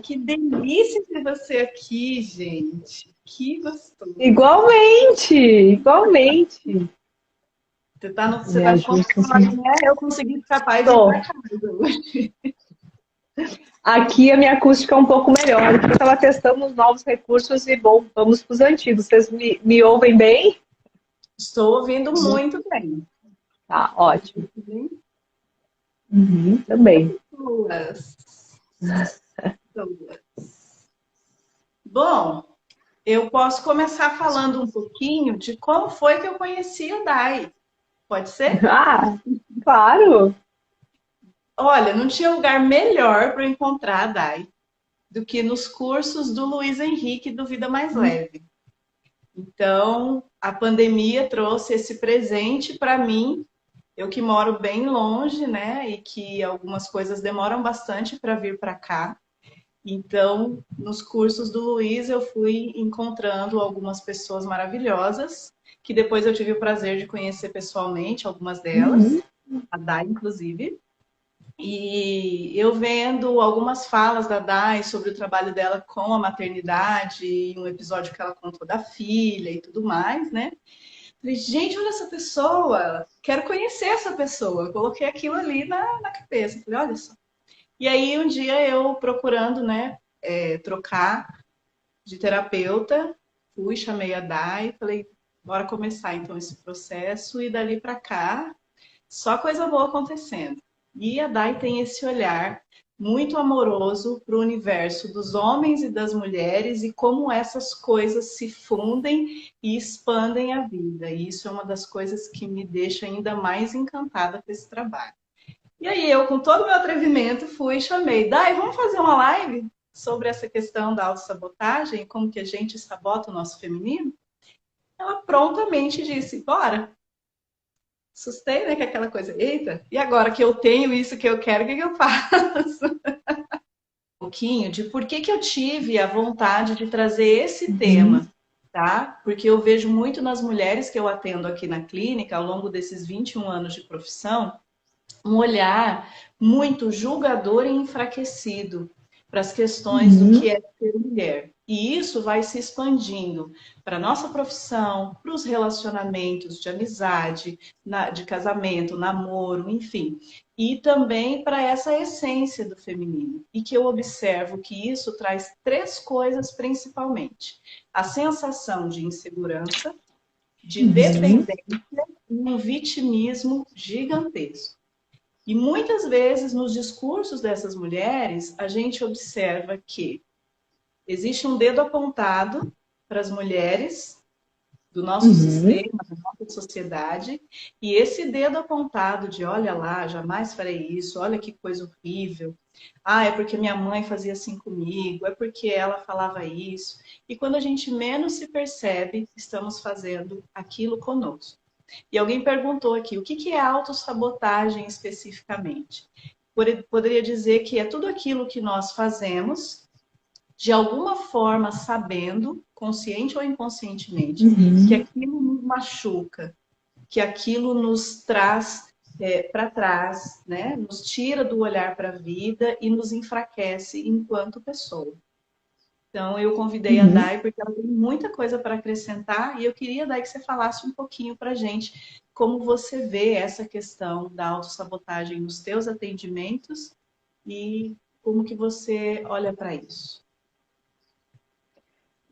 que delícia ter você aqui, gente. Que gostoso. Igualmente, igualmente. Você Me tá no ajusta consultório, assim. né? Eu consegui escapar e vir Tô. para casa hoje. Aqui a minha acústica é um pouco melhor, porque eu estava testando os novos recursos e, bom, vamos para os antigos. Vocês me ouvem bem? Estou ouvindo muito bem. Tá, ótimo. Muito bem. Uhum, também. Duas. Duas. Bom, eu posso começar falando um pouquinho de como foi que eu conheci o Dai. Pode ser? Ah, claro. Olha, não tinha lugar melhor para encontrar a Dai do que nos cursos do Luiz Henrique do Vida Mais Leve. Então, a pandemia trouxe esse presente para mim, eu que moro bem longe, né, e que algumas coisas demoram bastante para vir para cá. Então, nos cursos do Luiz, eu fui encontrando algumas pessoas maravilhosas, que depois eu tive o prazer de conhecer pessoalmente, algumas delas, Uhum. a Dai, inclusive. E eu vendo algumas falas da Dai sobre o trabalho dela com a maternidade, e um episódio que ela contou da filha e tudo mais, né? Falei, gente, olha essa pessoa, quero conhecer essa pessoa. Eu coloquei aquilo ali na cabeça. Falei, olha só. E aí um dia eu procurando, né, trocar de terapeuta, fui, chamei a Dai, falei, bora começar então esse processo e dali para cá, só coisa boa acontecendo. E a Dai tem esse olhar muito amoroso para o universo dos homens e das mulheres e como essas coisas se fundem e expandem a vida. E isso é uma das coisas que me deixa ainda mais encantada com esse trabalho. E aí eu, com todo o meu atrevimento, fui e chamei, Dai, vamos fazer uma live sobre essa questão da autossabotagem e como que a gente sabota o nosso feminino? Ela prontamente disse, bora. Assustei, né, que é aquela coisa, eita, e agora que eu tenho isso que eu quero, o que que eu faço? Um pouquinho de por que que eu tive a vontade de trazer esse Uhum. tema, tá? Porque eu vejo muito nas mulheres que eu atendo aqui na clínica, ao longo desses 21 anos de profissão, um olhar muito julgador e enfraquecido para as questões do Uhum. que é ser mulher. E isso vai se expandindo para a nossa profissão, para os relacionamentos de amizade, de casamento, namoro, enfim. E também para essa essência do feminino. E que eu observo que isso traz três coisas principalmente: a sensação de insegurança, de Uhum. dependência e um vitimismo gigantesco. E muitas vezes nos discursos dessas mulheres, a gente observa que existe um dedo apontado para as mulheres do nosso Uhum. sistema, da nossa sociedade, e esse dedo apontado de olha lá, jamais farei isso, olha que coisa horrível. Ah, é porque minha mãe fazia assim comigo, é porque ela falava isso. E quando a gente menos se percebe, estamos fazendo aquilo conosco. E alguém perguntou aqui, o que é autossabotagem especificamente? Poderia dizer que é tudo aquilo que nós fazemos, de alguma forma sabendo, consciente ou inconscientemente, que Uhum. aquilo nos machuca, que aquilo nos traz para trás, né? Nos tira do olhar para a vida e nos enfraquece enquanto pessoa. Então, eu convidei a Uhum. Dai porque ela tem muita coisa para acrescentar e eu queria, Dai, que você falasse um pouquinho para a gente como você vê essa questão da autossabotagem nos teus atendimentos e como que você olha para isso.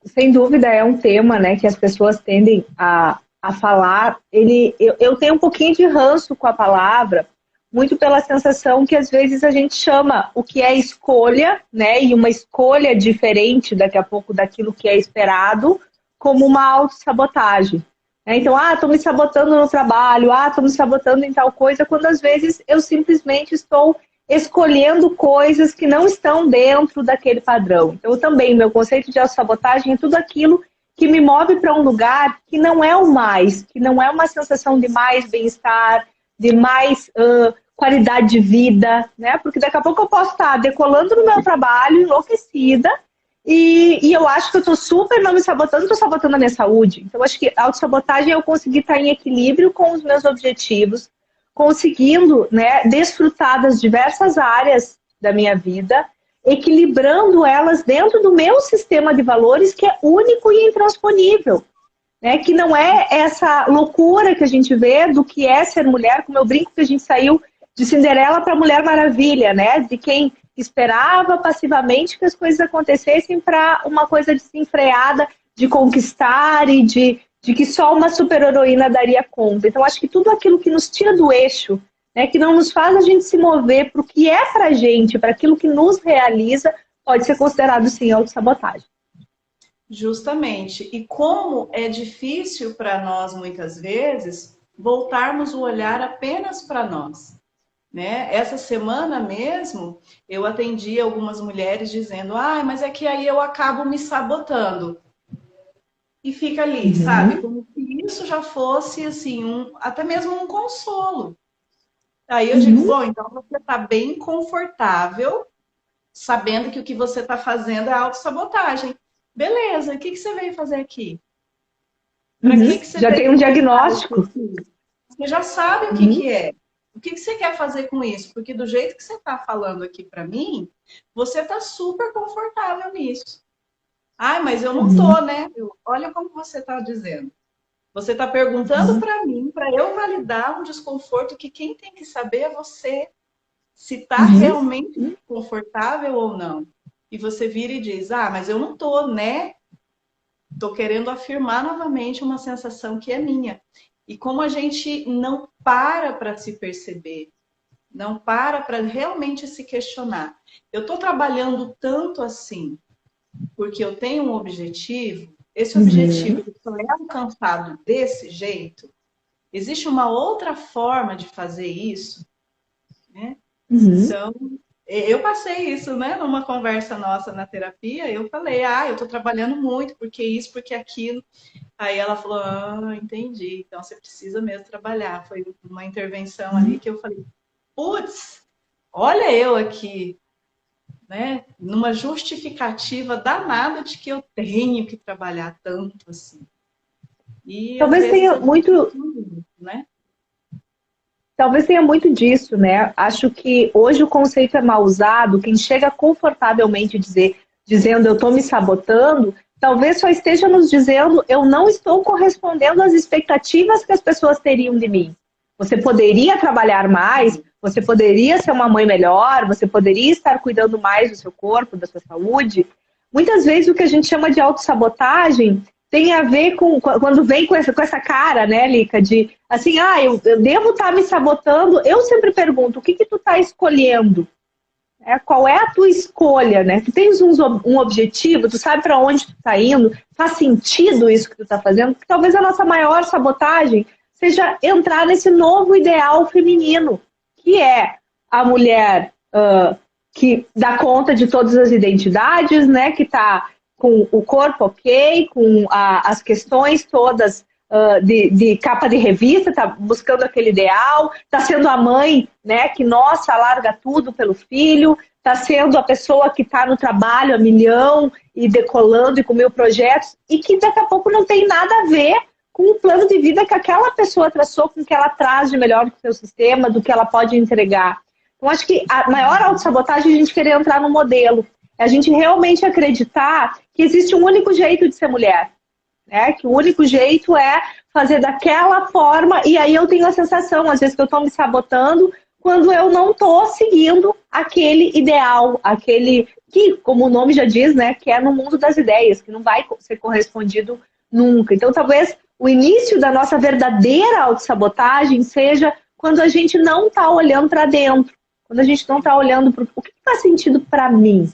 Sem dúvida é um tema, né, que as pessoas tendem a falar. Eu tenho um pouquinho de ranço com a palavra, muito pela sensação que às vezes a gente chama o que é escolha, né, e uma escolha diferente daqui a pouco daquilo que é esperado, como uma autossabotagem. Então, estou me sabotando no trabalho, estou me sabotando em tal coisa, quando às vezes eu simplesmente estou escolhendo coisas que não estão dentro daquele padrão. Então, eu também, meu conceito de autossabotagem é tudo aquilo que me move para um lugar que não é o mais, que não é uma sensação de mais bem-estar, de mais qualidade de vida, né? Porque daqui a pouco eu posso estar decolando no meu trabalho, enlouquecida, e eu acho que eu estou super não me sabotando, estou sabotando a minha saúde. Então, acho que a autossabotagem é eu conseguir estar em equilíbrio com os meus objetivos, conseguindo, né, desfrutar das diversas áreas da minha vida, equilibrando elas dentro do meu sistema de valores, que é único e intransponível. Né? Que não é essa loucura que a gente vê do que é ser mulher, como eu brinco que a gente saiu de Cinderela para Mulher Maravilha, né? De quem esperava passivamente que as coisas acontecessem para uma coisa desenfreada de conquistar e de que só uma super-heroína daria conta. Então, acho que tudo aquilo que nos tira do eixo, né, que não nos faz a gente se mover para o que é para a gente, para aquilo que nos realiza, pode ser considerado, sim, autossabotagem. Justamente. E como é difícil para nós, muitas vezes, voltarmos o olhar apenas para nós. Né? Essa semana mesmo, eu atendi algumas mulheres dizendo, mas é que aí eu acabo me sabotando. E fica ali, sabe? Como se isso já fosse, assim, até mesmo um consolo. Aí eu digo, bom, então você está bem confortável, sabendo que o que você está fazendo é autossabotagem. Beleza, o que você veio fazer aqui? Para que você já tem um diagnóstico. Você já sabe o que é. O que você quer fazer com isso? Porque do jeito que você está falando aqui para mim, você está super confortável nisso. Mas eu não tô, né? Olha como você está dizendo. Você está perguntando para mim, para eu validar um desconforto que quem tem que saber é você. Se está realmente confortável ou não. E você vira e diz, mas eu não tô, né? Tô querendo afirmar novamente uma sensação que é minha. E como a gente não para se perceber, não para realmente se questionar. Eu estou trabalhando tanto assim, porque eu tenho um objetivo, esse objetivo só é alcançado desse jeito. Existe uma outra forma de fazer isso, né? Então, eu passei isso, né? Numa conversa nossa na terapia, eu falei, eu estou trabalhando muito, porque isso, porque aquilo. Aí ela falou, entendi, então você precisa mesmo trabalhar. Foi uma intervenção ali que eu falei, putz, olha eu aqui, né? Numa justificativa danada de que eu tenho que trabalhar tanto assim. E talvez tenha muito, né? Talvez tenha muito disso, né? Acho que hoje o conceito é mal usado. Quem chega confortavelmente dizendo eu estou me sabotando, talvez só esteja nos dizendo eu não estou correspondendo às expectativas que as pessoas teriam de mim. Você poderia trabalhar mais, você poderia ser uma mãe melhor, você poderia estar cuidando mais do seu corpo, da sua saúde. Muitas vezes o que a gente chama de autossabotagem tem a ver com, quando vem com essa cara, né, Lica, de assim, eu devo estar me sabotando. Eu sempre pergunto, o que tu está escolhendo? Qual é a tua escolha, né? Tu tens um objetivo, tu sabe para onde tu está indo, faz sentido isso que tu está fazendo? Porque talvez a nossa maior sabotagem seja entrar nesse novo ideal feminino, que é a mulher que dá conta de todas as identidades, né? Que está com o corpo ok, com as questões todas de capa de revista, tá buscando aquele ideal, tá sendo a mãe, né, que, nossa, larga tudo pelo filho, tá sendo a pessoa que tá no trabalho a milhão e decolando e com 1000 projetos, e que daqui a pouco não tem nada a ver com o plano de vida que aquela pessoa traçou, com o que ela traz de melhor do seu sistema, do que ela pode entregar. Então, acho que a maior autossabotagem é a gente querer entrar no modelo. É a gente realmente acreditar que existe um único jeito de ser mulher. Né? Que o único jeito é fazer daquela forma, e aí eu tenho a sensação, às vezes, que eu estou me sabotando quando eu não estou seguindo aquele ideal, aquele que, como o nome já diz, né, que é no mundo das ideias, que não vai ser correspondido nunca. Então, talvez o início da nossa verdadeira autossabotagem seja quando a gente não está olhando para dentro, quando a gente não está olhando para o que faz sentido para mim,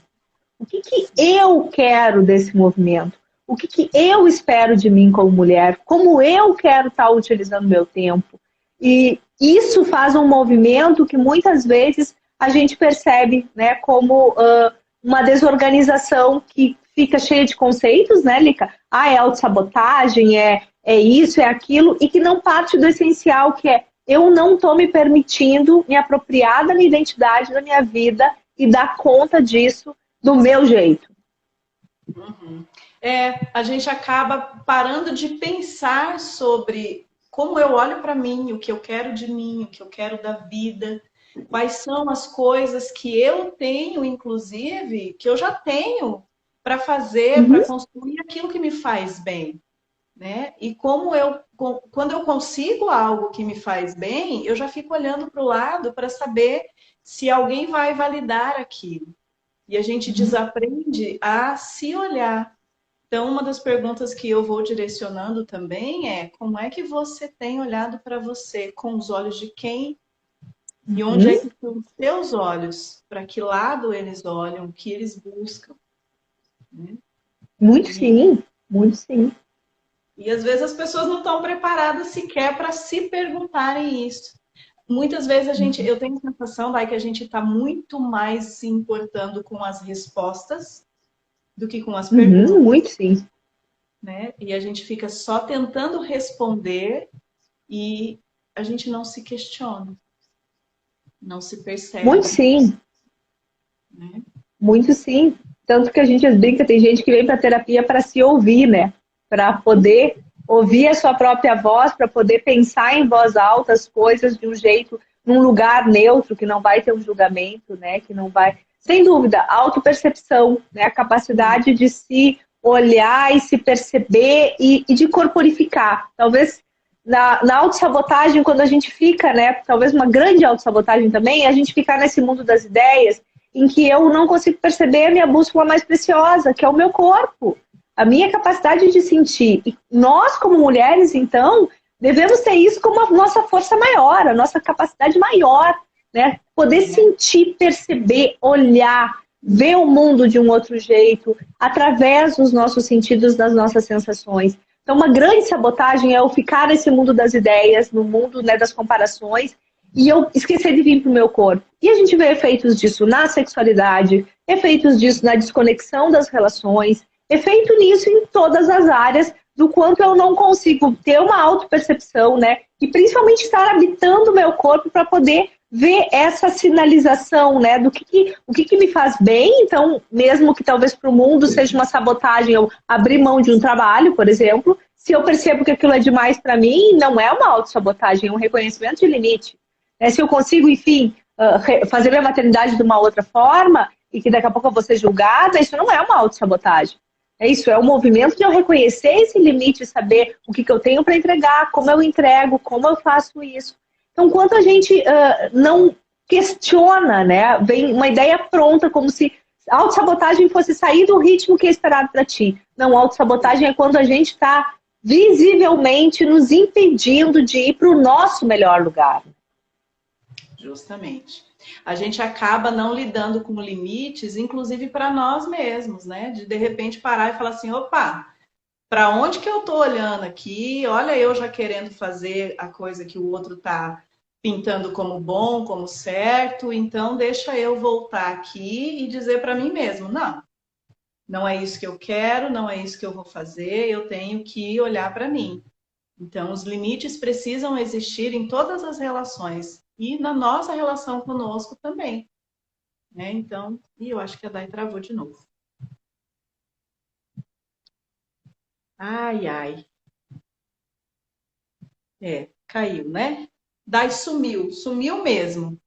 o que eu quero desse movimento. O que eu espero de mim como mulher, como eu quero estar utilizando meu tempo. E isso faz um movimento que muitas vezes a gente percebe, né, como uma desorganização que fica cheia de conceitos, né, Lica? É autossabotagem, é isso, é aquilo, e que não parte do essencial, que é eu não estou me permitindo me apropriar da minha identidade, da minha vida e dar conta disso do meu jeito. A gente acaba parando de pensar sobre como eu olho para mim, o que eu quero de mim, o que eu quero da vida. Quais são as coisas que eu tenho, inclusive, que eu já tenho para fazer, para construir aquilo que me faz bem, né? E quando eu consigo algo que me faz bem, eu já fico olhando para o lado para saber se alguém vai validar aquilo. E a gente desaprende a se olhar. Então, uma das perguntas que eu vou direcionando também é: como é que você tem olhado para você? Com os olhos de quem? E onde é que estão os seus olhos? Para que lado eles olham? O que eles buscam? Né? Muito sim, muito sim. E às vezes as pessoas não estão preparadas sequer para se perguntarem isso. Muitas vezes eu tenho a sensação, vai, que a gente está muito mais se importando com as respostas do que com as perguntas, Muito sim. né? E a gente fica só tentando responder e a gente não se questiona, não se Muito percebe, sim. né? Muito sim. Tanto que a gente brinca, tem gente que vem para terapia para se ouvir, né? Para poder ouvir a sua própria voz, para poder pensar em voz alta as coisas de um jeito, num lugar neutro, que não vai ter um julgamento, né? Que não vai. Sem dúvida, autopercepção, né? A capacidade de se olhar e se perceber e de corporificar. Talvez na autossabotagem, quando a gente fica, né? Talvez uma grande autossabotagem também, é a gente ficar nesse mundo das ideias em que eu não consigo perceber a minha bússola mais preciosa, que é o meu corpo, a minha capacidade de sentir. E nós, como mulheres, então, devemos ter isso como a nossa força maior, a nossa capacidade maior, né? Poder sentir, perceber, olhar, ver o mundo de um outro jeito, através dos nossos sentidos, das nossas sensações. Então, uma grande sabotagem é eu ficar nesse mundo das ideias, no mundo, né, das comparações, e eu esquecer de vir para o meu corpo. E a gente vê efeitos disso na sexualidade, efeitos disso na desconexão das relações, efeito nisso em todas as áreas, do quanto eu não consigo ter uma autopercepção, né? E principalmente estar habitando o meu corpo para poder ver essa sinalização, né? Do o que me faz bem. Então, mesmo que talvez para o mundo seja uma sabotagem, eu abrir mão de um trabalho, por exemplo, se eu percebo que aquilo é demais para mim, não é uma autossabotagem, é um reconhecimento de limite. Se eu consigo, enfim, fazer minha maternidade de uma outra forma e que daqui a pouco eu vou ser julgada, isso não é uma autossabotagem. É isso, é o movimento de eu reconhecer esse limite, saber o que eu tenho para entregar, como eu entrego, como eu faço isso. Então, quanto a gente não questiona, né? Vem uma ideia pronta, como se a autossabotagem fosse sair do ritmo que é esperado para ti. Não, a autossabotagem é quando a gente está visivelmente nos impedindo de ir para o nosso melhor lugar. Justamente. A gente acaba não lidando com limites, inclusive para nós mesmos, né? De repente parar e falar assim, opa, para onde que eu tô olhando aqui? Olha, eu já querendo fazer a coisa que o outro tá pintando como bom, como certo, então deixa eu voltar aqui e dizer para mim mesmo, não, não é isso que eu quero, não é isso que eu vou fazer, eu tenho que olhar para mim. Então, os limites precisam existir em todas as relações e na nossa relação conosco também, né? Então, e eu acho que a Dai travou de novo. Ai, ai. Caiu, né? Dai sumiu, sumiu mesmo.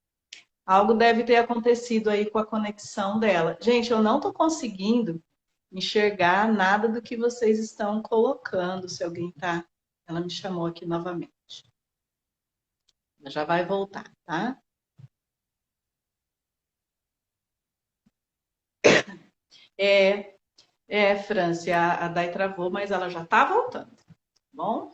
Algo deve ter acontecido aí com a conexão dela. Gente, eu não tô conseguindo enxergar nada do que vocês estão colocando, se alguém tá. Ela me chamou aqui novamente. Já vai voltar, tá? Franci, a Dai travou, mas ela já tá voltando. Tá bom?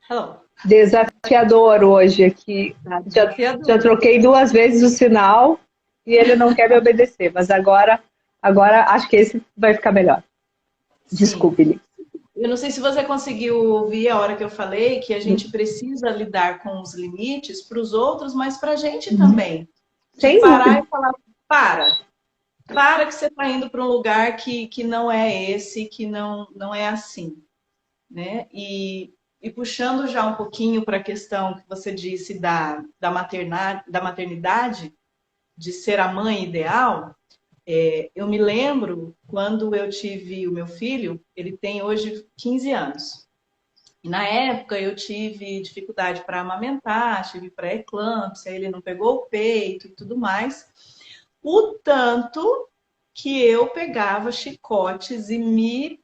Hello. Desafiador hoje aqui. Já troquei 2 vezes o sinal e ele não quer me obedecer, mas agora acho que esse vai ficar melhor. Desculpe-lhe. Eu não sei se você conseguiu ouvir a hora que eu falei que a gente precisa lidar com os limites para os outros, mas para a gente também. De parar e falar, para que você está indo para um lugar que não é esse, que não é assim. Né? E puxando já um pouquinho para a questão que você disse da maternidade, de ser a mãe ideal, eu me lembro quando eu tive o meu filho, ele tem hoje 15 anos. Na época eu tive dificuldade para amamentar, tive pré-eclâmpsia, ele não pegou o peito e tudo mais. O tanto que eu pegava chicotes e me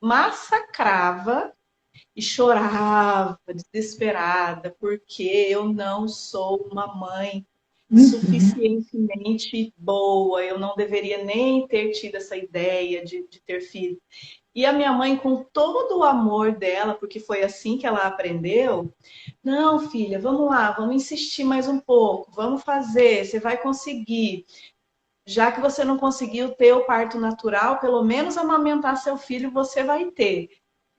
massacrava e chorava desesperada, porque eu não sou uma mãe suficientemente boa, eu não deveria nem ter tido essa ideia de ter filho. E a minha mãe, com todo o amor dela, porque foi assim que ela aprendeu, não, filha, vamos lá, vamos insistir mais um pouco, vamos fazer, você vai conseguir. Já que você não conseguiu ter o parto natural, pelo menos amamentar seu filho você vai ter.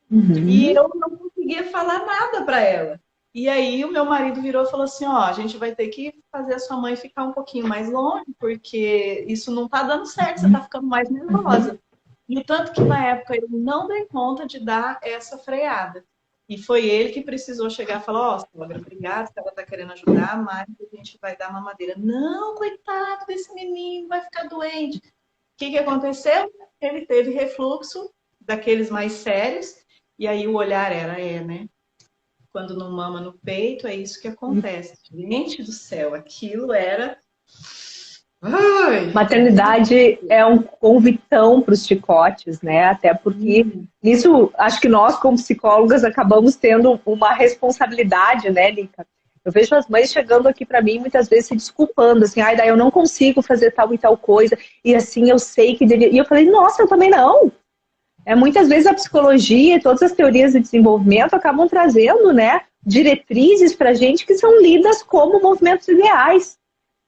E eu não conseguia falar nada para ela. E aí o meu marido virou e falou assim, ó, a gente vai ter que fazer a sua mãe ficar um pouquinho mais longe, porque isso não tá dando certo, você tá ficando mais nervosa. E o tanto que na época eu não dei conta de dar essa freada. E foi ele que precisou chegar e falar, ó, sogra, obrigada, se ela tá querendo ajudar, mas a gente vai dar mamadeira. Não, coitado desse menino, vai ficar doente. O que aconteceu? Ele teve refluxo, daqueles mais sérios, e aí o olhar era, né? Quando não mama no peito, é isso que acontece. Gente do céu, aquilo era... Ai. Maternidade é um convitão para os chicotes, né? Até porque nisso, acho que nós, como psicólogas, acabamos tendo uma responsabilidade, né, Lica? Eu vejo as mães chegando aqui para mim, muitas vezes se desculpando, assim, ai, daí eu não consigo fazer tal e tal coisa, e assim eu sei que deveria. E eu falei, nossa, eu também não. Muitas vezes a psicologia e todas as teorias de desenvolvimento acabam trazendo, né, diretrizes para a gente que são lidas como movimentos ideais.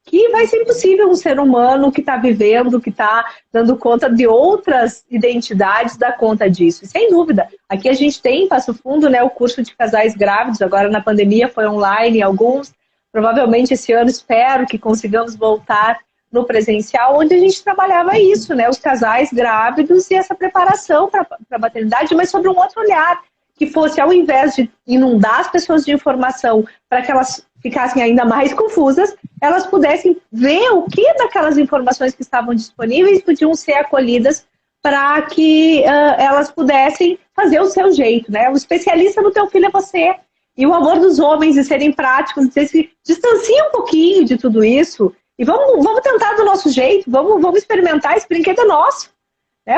Que vai ser impossível um ser humano que está vivendo, que está dando conta de outras identidades, dar conta disso. E, sem dúvida, aqui a gente tem em Passo Fundo, né, o curso de casais grávidos, agora na pandemia foi online, alguns, provavelmente esse ano espero que consigamos voltar no presencial, onde a gente trabalhava isso, né, os casais grávidos e essa preparação para a maternidade, mas sobre um outro olhar, que fosse, ao invés de inundar as pessoas de informação para que elas ficassem ainda mais confusas, elas pudessem ver o que daquelas informações que estavam disponíveis podiam ser acolhidas para que elas pudessem fazer o seu jeito, né? O especialista no teu filho é você. E o amor dos homens e serem práticos, dizer se distancia um pouquinho de tudo isso e vamos tentar do nosso jeito, vamos experimentar, esse brinquedo é nosso.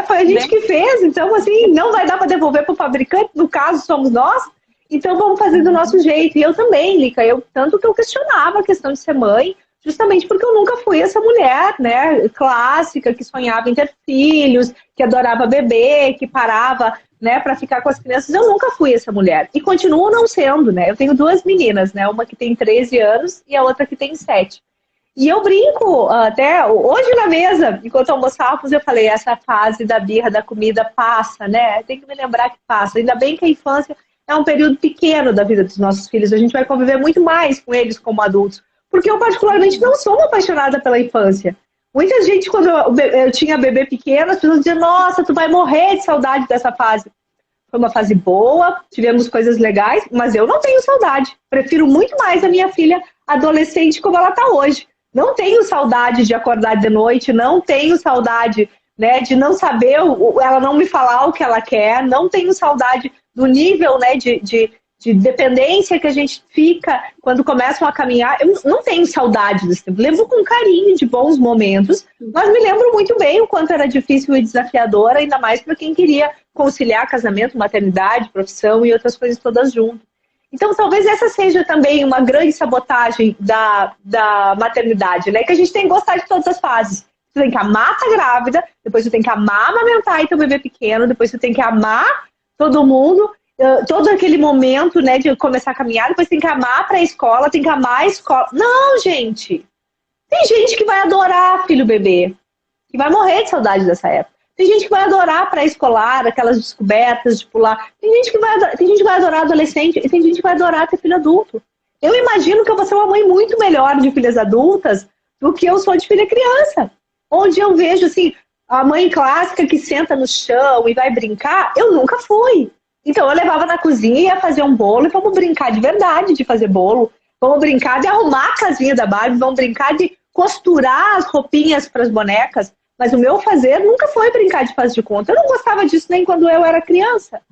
Foi a gente que fez, então assim, não vai dar para devolver para o fabricante, no caso somos nós. Então vamos fazer do nosso jeito. E eu também, Lica, tanto que eu questionava a questão de ser mãe, justamente porque eu nunca fui essa mulher, né, clássica, que sonhava em ter filhos, que adorava bebê, que parava, né, para ficar com as crianças. Eu nunca fui essa mulher. E continuo não sendo, né? Eu tenho duas meninas, né, uma que tem 13 anos e a outra que tem 7. E eu brinco, até hoje na mesa, enquanto almoçávamos, eu falei, essa fase da birra, da comida passa, né? Tem que me lembrar que passa. Ainda bem que a infância é um período pequeno da vida dos nossos filhos. A gente vai conviver muito mais com eles como adultos. Porque eu, particularmente, não sou uma apaixonada pela infância. Muita gente, quando eu tinha bebê pequeno, as pessoas diziam, nossa, tu vai morrer de saudade dessa fase. Foi uma fase boa, tivemos coisas legais, mas eu não tenho saudade. Prefiro muito mais a minha filha adolescente como ela está hoje. Não tenho saudade de acordar de noite, não tenho saudade, né, de não saber, ela não me falar o que ela quer, não tenho saudade do nível, né, de dependência que a gente fica quando começam a caminhar. Eu não tenho saudade desse tempo. Lembro com carinho de bons momentos, mas me lembro muito bem o quanto era difícil e desafiador, ainda mais para quem queria conciliar casamento, maternidade, profissão e outras coisas todas juntas. Então, talvez essa seja também uma grande sabotagem da maternidade, né? Que a gente tem que gostar de todas as fases. Você tem que amar estar grávida, depois você tem que amar amamentar e ter um bebê pequeno, depois você tem que amar todo mundo, todo aquele momento, né, de começar a caminhar, depois tem que amar para a escola, tem que amar a escola. Não, gente! Tem gente que vai adorar filho bebê, que vai morrer de saudade dessa época. Tem gente que vai adorar pré-escolar, aquelas descobertas de pular. Tem gente que vai adorar adolescente e tem gente que vai adorar ter filho adulto. Eu imagino que eu vou ser uma mãe muito melhor de filhas adultas do que eu sou de filha criança. Onde eu vejo, assim, a mãe clássica que senta no chão e vai brincar, eu nunca fui. Então eu levava na cozinha e ia fazer um bolo e vamos brincar de verdade de fazer bolo. Vamos brincar de arrumar a casinha da Barbie, vamos brincar de costurar as roupinhas para as bonecas. Mas o meu fazer nunca foi brincar de faz de conta. Eu não gostava disso nem quando eu era criança.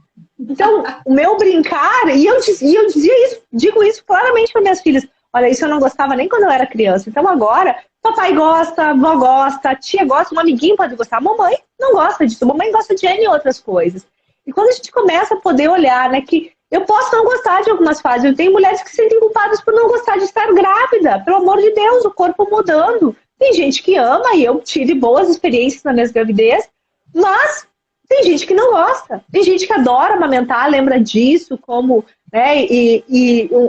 Então, o meu brincar, e eu dizia isso, digo isso claramente para minhas filhas. Olha, isso eu não gostava nem quando eu era criança. Então agora, papai gosta, vó gosta, tia gosta, um amiguinho pode gostar. A mamãe não gosta disso, a mamãe gosta de N outras coisas. E quando a gente começa a poder olhar, né, que eu posso não gostar de algumas fases. Eu tenho mulheres que se sentem culpadas por não gostar de estar grávida. Pelo amor de Deus, o corpo mudando. Tem gente que ama, e eu tive boas experiências na minha gravidez, mas tem gente que não gosta. Tem gente que adora amamentar, lembra disso como, né,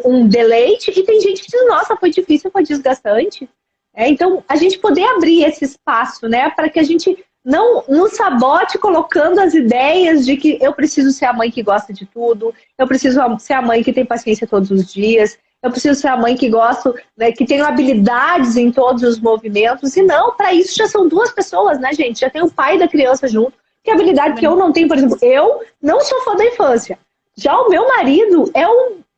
um deleite. E tem gente que diz, nossa, foi difícil, foi desgastante. Então, a gente poder abrir esse espaço, né, para que a gente não nos sabote colocando as ideias de que eu preciso ser a mãe que gosta de tudo, eu preciso ser a mãe que tem paciência todos os dias, eu preciso ser a mãe que gosto, né, que tenho habilidades em todos os movimentos. E não, para isso já são duas pessoas, né, gente? Já tem o pai da criança junto. Que habilidade que eu não tenho, por exemplo, eu não sou fã da infância. Já o meu marido é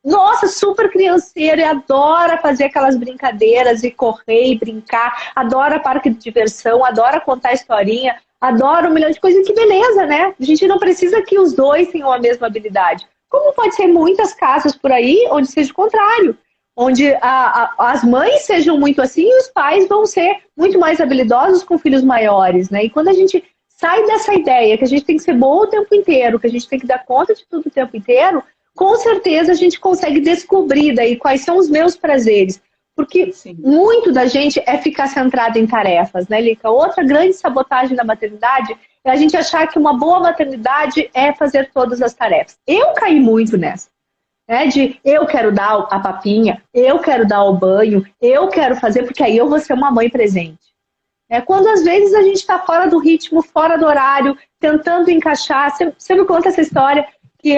nossa, super crianceiro e adora fazer aquelas brincadeiras e correr e brincar, adora parque de diversão, adora contar historinha, adora um milhão de coisas. Que beleza, né? A gente não precisa que os dois tenham a mesma habilidade. Como pode ser muitas casas por aí onde seja o contrário, onde as mães sejam muito assim e os pais vão ser muito mais habilidosos com filhos maiores, né? E quando a gente sai dessa ideia que a gente tem que ser boa o tempo inteiro, que a gente tem que dar conta de tudo o tempo inteiro, com certeza a gente consegue descobrir daí quais são os meus prazeres. Porque muito da gente é ficar centrada em tarefas, né, Lica? Outra grande sabotagem da maternidade é a gente achar que uma boa maternidade é fazer todas as tarefas. Eu caí muito nessa. Né, de eu quero dar a papinha, eu quero dar o banho, eu quero fazer, porque aí eu vou ser uma mãe presente. Quando às vezes a gente está fora do ritmo, fora do horário, tentando encaixar. Você me conta essa história que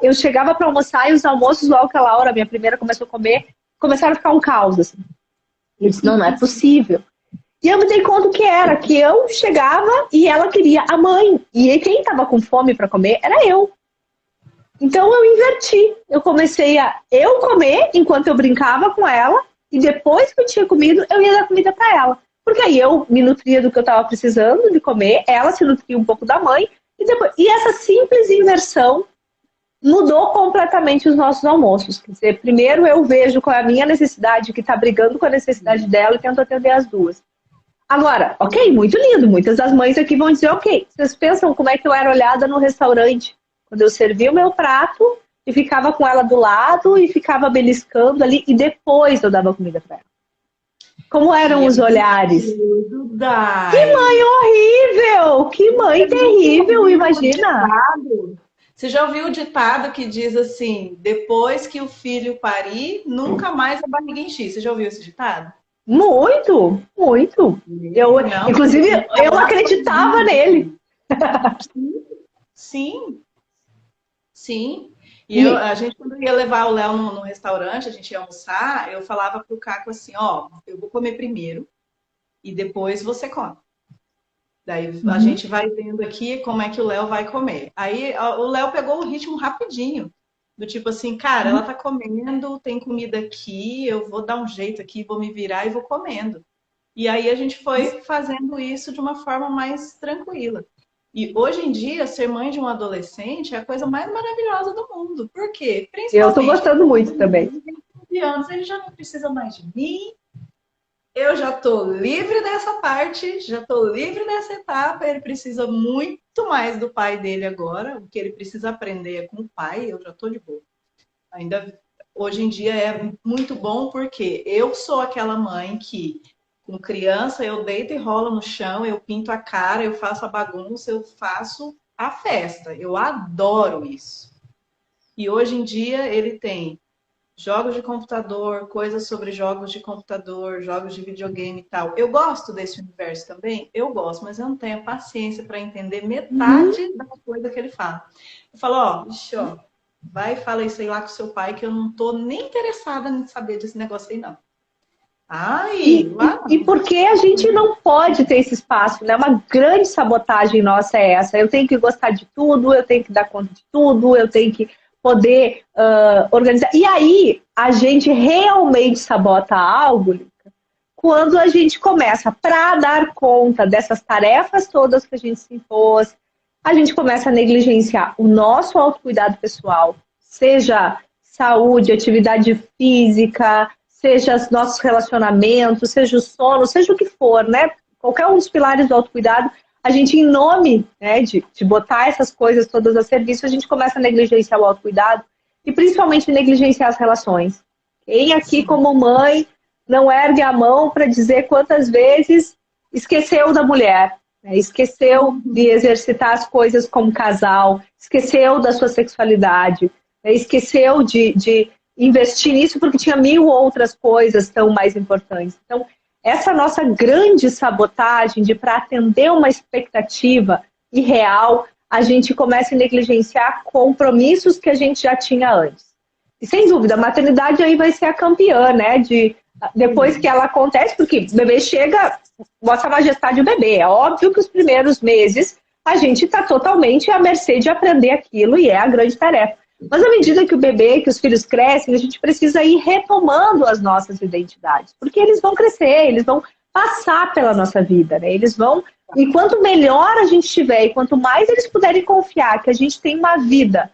eu chegava para almoçar e os almoços, logo que a Laura, minha primeira, começou a comer, começaram a ficar um caos. Assim. Eu disse, não é possível. E eu me dei conta que eu chegava e ela queria a mãe. E quem estava com fome para comer era eu. Então eu inverti. Eu comecei a comer enquanto eu brincava com ela e depois que eu tinha comido, eu ia dar comida para ela. Porque aí eu me nutria do que eu estava precisando de comer, ela se nutria um pouco da mãe, e essa simples inversão mudou completamente os nossos almoços. Quer dizer, primeiro eu vejo qual é a minha necessidade, que está brigando com a necessidade dela, e tento atender as duas. Agora, ok, muito lindo, muitas das mães aqui vão dizer, ok, vocês pensam como é que eu era olhada no restaurante, quando eu servia o meu prato, e ficava com ela do lado, e ficava beliscando ali, e depois eu dava comida para ela. Como eram os olhares? Que mãe horrível! Que mãe terrível, imagina! Você já ouviu o ditado que diz assim, depois que o filho parir, nunca mais a barriga enche? Você já ouviu esse ditado? Muito, muito. Inclusive, eu acreditava nele. Sim. E a gente, quando ia levar o Léo no restaurante, a gente ia almoçar, eu falava pro Caco assim, ó, eu vou comer primeiro e depois você come. Daí a gente vai vendo aqui como é que o Léo vai comer. Aí o Léo pegou o ritmo rapidinho, do tipo assim, cara, ela tá comendo, tem comida aqui, eu vou dar um jeito aqui, vou me virar e vou comendo. E aí a gente foi fazendo isso de uma forma mais tranquila. E hoje em dia, ser mãe de um adolescente é a coisa mais maravilhosa do mundo. Por quê? Principalmente, eu tô gostando muito também. 15 anos, ele já não precisa mais de mim. Eu já tô livre dessa parte, já tô livre dessa etapa. Ele precisa muito mais do pai dele agora. O que ele precisa aprender é com o pai, eu já tô de boa. Ainda hoje em dia é muito bom porque eu sou aquela mãe que com criança, eu deito e rolo no chão, eu pinto a cara, eu faço a bagunça, eu faço a festa. Eu adoro isso. E hoje em dia ele tem jogos de computador, coisas sobre jogos de computador, jogos de videogame e tal. Eu gosto desse universo também? Eu gosto, mas eu não tenho paciência para entender metade da coisa que ele fala. Eu falo, ó, vai e fala isso aí lá com seu pai, que eu não tô nem interessada em saber desse negócio aí, não. E por que a gente não pode ter esse espaço, né? Uma grande sabotagem nossa é essa. Eu tenho que gostar de tudo, eu tenho que dar conta de tudo, eu tenho que poder organizar. E aí, a gente realmente sabota algo, Lica, quando a gente começa, para dar conta dessas tarefas todas que a gente se impôs, a gente começa a negligenciar o nosso autocuidado pessoal, seja saúde, atividade física, seja os nossos relacionamentos, seja o sono, seja o que for, né? Qualquer um dos pilares do autocuidado, a gente, em nome, né, de botar essas coisas todas a serviço, a gente começa a negligenciar o autocuidado e principalmente negligenciar as relações. Quem aqui, como mãe, não ergue a mão para dizer quantas vezes esqueceu da mulher, né? Esqueceu de exercitar as coisas como casal, esqueceu da sua sexualidade, né? Esqueceu de investir nisso porque tinha 1000 outras coisas tão mais importantes. Então, essa nossa grande sabotagem de para atender uma expectativa irreal, a gente começa a negligenciar compromissos que a gente já tinha antes. E sem dúvida, a maternidade aí vai ser a campeã, né? Depois que ela acontece, porque o bebê chega, Vossa Majestade o bebê. É óbvio que os primeiros meses a gente está totalmente à mercê de aprender aquilo e é a grande tarefa. Mas à medida que o bebê, que os filhos crescem, a gente precisa ir retomando as nossas identidades. Porque eles vão crescer, eles vão passar pela nossa vida, né? Eles vão... E quanto melhor a gente estiver e quanto mais eles puderem confiar que a gente tem uma vida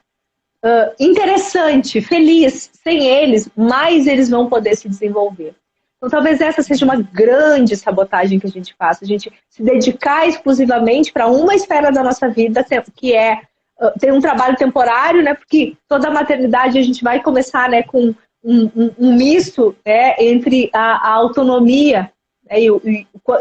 interessante, feliz, sem eles, mais eles vão poder se desenvolver. Então talvez essa seja uma grande sabotagem que a gente faça. A gente se dedicar exclusivamente para uma esfera da nossa vida, que é tem um trabalho temporário, né? Porque toda a maternidade a gente vai começar, né, com um misto, né, entre a autonomia, né,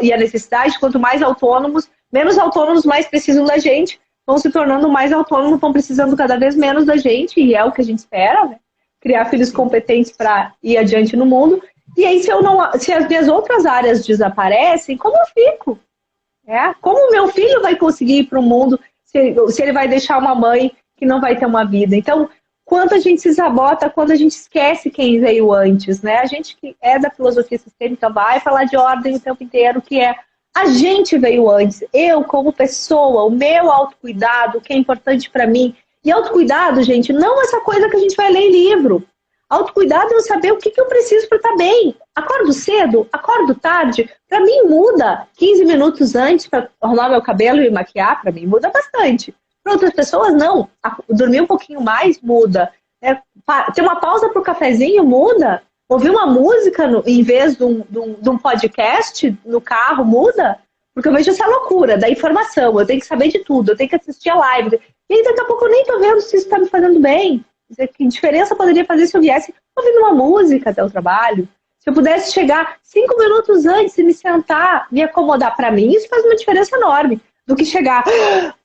e a necessidade. Quanto mais autônomos, menos autônomos mais precisam da gente, vão se tornando mais autônomos, vão precisando cada vez menos da gente, e é o que a gente espera, né? Criar filhos competentes para ir adiante no mundo. E aí, se as minhas outras áreas desaparecem, como eu fico? Como o meu filho vai conseguir ir para o mundo se ele vai deixar uma mãe que não vai ter uma vida? Então, quanto a gente se sabota quando a gente esquece quem veio antes, né? A gente que é da filosofia sistêmica vai falar de ordem o tempo inteiro, que é a gente veio antes. Eu, como pessoa, o meu autocuidado, o que é importante para mim. E autocuidado, gente, não essa coisa que a gente vai ler em livro. Autocuidado é eu saber o que eu preciso para estar bem. Acordo cedo, acordo tarde. Para mim muda 15 minutos antes para arrumar meu cabelo e maquiar. Para mim muda bastante. Para outras pessoas, não. Dormir um pouquinho mais muda. Ter uma pausa para o cafezinho muda. Ouvir uma música em vez de um podcast no carro muda. Porque eu vejo essa loucura da informação. Eu tenho que saber de tudo. Eu tenho que assistir a live. E aí daqui a pouco eu nem estou vendo se isso está me fazendo bem. Que diferença poderia fazer se eu viesse ouvindo uma música até o trabalho? Se eu pudesse chegar 5 minutos antes e me sentar, me acomodar. Para mim, isso faz uma diferença enorme. Do que chegar,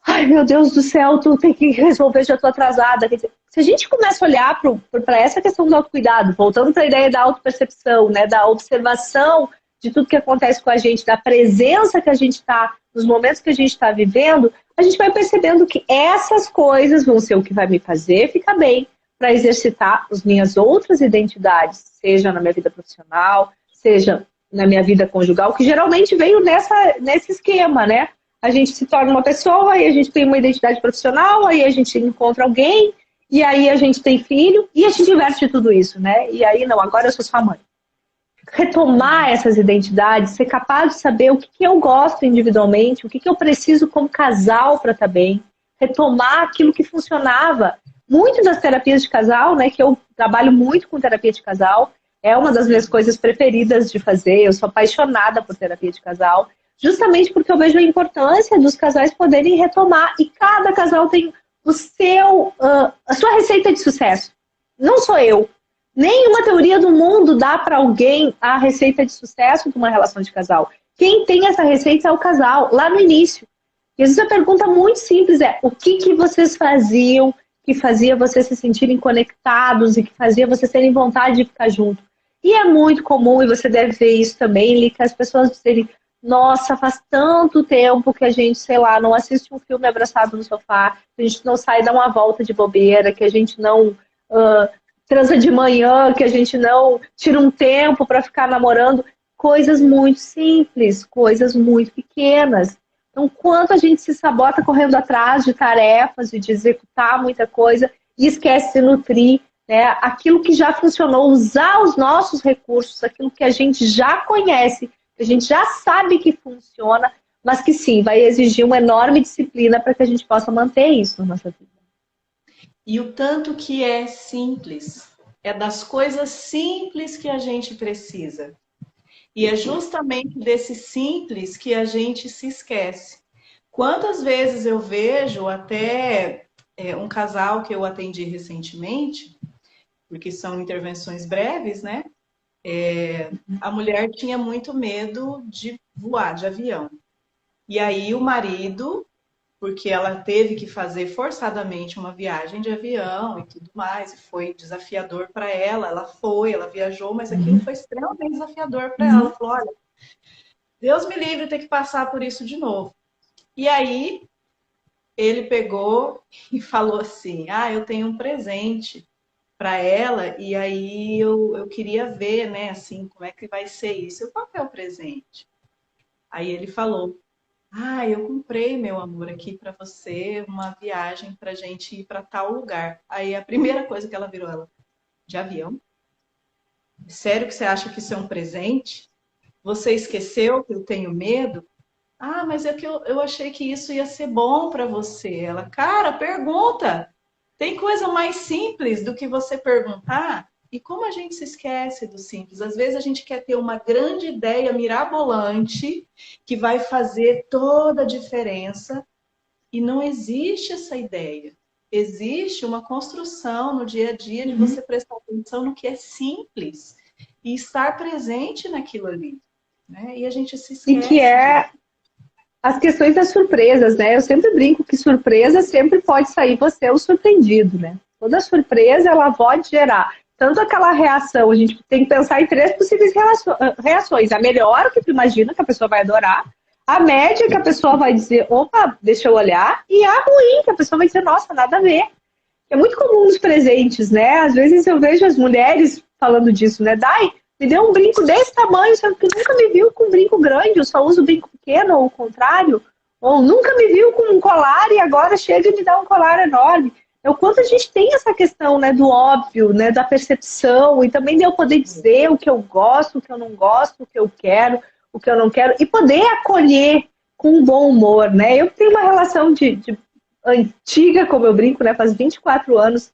ai meu Deus do céu, tu tem que resolver, já estou atrasada. Quer dizer, se a gente começa a olhar para essa questão do autocuidado, voltando para a ideia da autopercepção, né, da observação de tudo que acontece com a gente, da presença que a gente está, nos momentos que a gente está vivendo, a gente vai percebendo que essas coisas vão ser o que vai me fazer ficar bem para exercitar as minhas outras identidades, seja na minha vida profissional, seja na minha vida conjugal, que geralmente veio nesse esquema, né? A gente se torna uma pessoa, aí a gente tem uma identidade profissional, aí a gente encontra alguém, e aí a gente tem filho, e a gente inverte tudo isso, né? E aí, não, agora eu sou sua mãe. Retomar essas identidades, ser capaz de saber o que eu gosto individualmente, o que eu preciso como casal para estar bem, retomar aquilo que funcionava. Muito das terapias de casal, né, que eu trabalho muito com terapia de casal, é uma das minhas coisas preferidas de fazer, eu sou apaixonada por terapia de casal, justamente porque eu vejo a importância dos casais poderem retomar, e cada casal tem a sua receita de sucesso. Não sou eu. Nenhuma teoria do mundo dá para alguém a receita de sucesso de uma relação de casal. Quem tem essa receita é o casal, lá no início. E às vezes a pergunta muito simples é: o que vocês faziam que fazia vocês se sentirem conectados e que fazia vocês terem vontade de ficar junto? E é muito comum, e você deve ver isso também, Li, que as pessoas dizem: nossa, faz tanto tempo que a gente, sei lá, não assiste um filme abraçado no sofá, que a gente não sai dar uma volta de bobeira, que a gente não transa de manhã, que a gente não tira um tempo para ficar namorando. Coisas muito simples, coisas muito pequenas. Então, quanto a gente se sabota correndo atrás de tarefas e de executar muita coisa e esquece de se nutrir, né? Aquilo que já funcionou, usar os nossos recursos, aquilo que a gente já conhece, que a gente já sabe que funciona, mas que sim, vai exigir uma enorme disciplina para que a gente possa manter isso na nossa vida. E o tanto que é simples, é das coisas simples que a gente precisa. E é justamente desse simples que a gente se esquece. Quantas vezes eu vejo até um casal que eu atendi recentemente, porque são intervenções breves, né? A mulher tinha muito medo de voar de avião. E aí o marido, porque ela teve que fazer forçadamente uma viagem de avião e tudo mais, e foi desafiador para ela. Ela viajou, mas aquilo foi extremamente desafiador para ela. Ela falou: olha, Deus me livre ter que passar por isso de novo. E aí ele pegou e falou assim: ah, eu tenho um presente para ela, e aí eu queria ver, né, assim, como é que vai ser isso. Qual que é o presente? Aí ele falou: ah, eu comprei, meu amor, aqui para você uma viagem para gente ir para tal lugar. Aí a primeira coisa que ela virou, ela: de avião? Sério que você acha que isso é um presente? Você esqueceu que eu tenho medo? Ah, mas é que eu achei que isso ia ser bom para você. Ela: cara, pergunta. Tem coisa mais simples do que você perguntar? E como a gente se esquece do simples? Às vezes a gente quer ter uma grande ideia mirabolante que vai fazer toda a diferença e não existe essa ideia. Existe uma construção no dia a dia de você prestar atenção no que é simples e estar presente naquilo ali, né? E a gente se esquece. E que é as questões das surpresas, né? Eu sempre brinco que surpresa sempre pode sair você o surpreendido, né? Toda surpresa, ela pode gerar tanto aquela reação, a gente tem que pensar em 3 possíveis reações. A melhor, que tu imagina, que a pessoa vai adorar. A média, que a pessoa vai dizer, opa, deixa eu olhar. E a ruim, que a pessoa vai dizer, nossa, nada a ver. É muito comum nos presentes, né? Às vezes eu vejo as mulheres falando disso, né? Dai, me deu um brinco desse tamanho, sendo que nunca me viu com um brinco grande, eu só uso brinco pequeno, ou o contrário. Ou nunca me viu com um colar e agora chega e me dá um colar enorme. É o quanto a gente tem essa questão, né, do óbvio, né, da percepção, e também de eu poder dizer o que eu gosto, o que eu não gosto, o que eu quero, o que eu não quero, e poder acolher com um bom humor, né? Eu tenho uma relação de antiga, como eu brinco, né? Faz 24 anos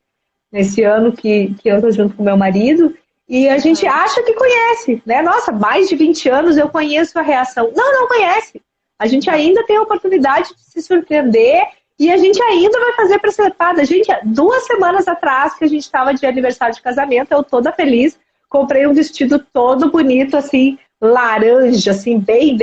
nesse ano que eu tô junto com meu marido, e a gente acha que conhece, né? Nossa, mais de 20 anos eu conheço a reação. Não, não conhece. A gente ainda tem a oportunidade de se surpreender e a gente ainda vai fazer presepada. Gente, 2 semanas atrás que a gente estava de aniversário de casamento, eu toda feliz, comprei um vestido todo bonito, assim, laranja, assim, bem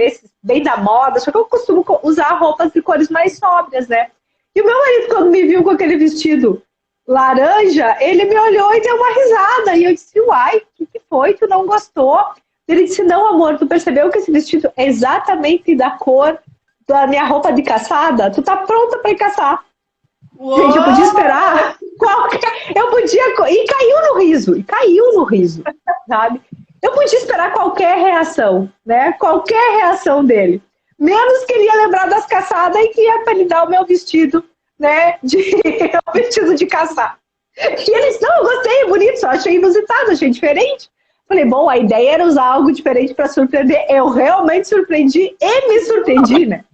da moda, só que eu costumo usar roupas de cores mais sóbrias, né? E o meu marido, quando me viu com aquele vestido laranja, ele me olhou e deu uma risada. E eu disse, uai, o que foi? Tu não gostou? Ele disse, não, amor, tu percebeu que esse vestido é exatamente da cor da minha roupa de caçada? Tu tá pronta pra ir caçar. Uou! Gente, eu podia esperar eu podia... E caiu no riso, sabe? Eu podia esperar qualquer reação, né? Qualquer reação dele. Menos que ele ia lembrar das caçadas e que ia pra ele dar o meu vestido, né? O vestido de caçar. E ele disse, não, eu gostei, é bonito, só achei inusitado, achei diferente. Falei, bom, a ideia era usar algo diferente para surpreender. Eu realmente surpreendi e me surpreendi, né?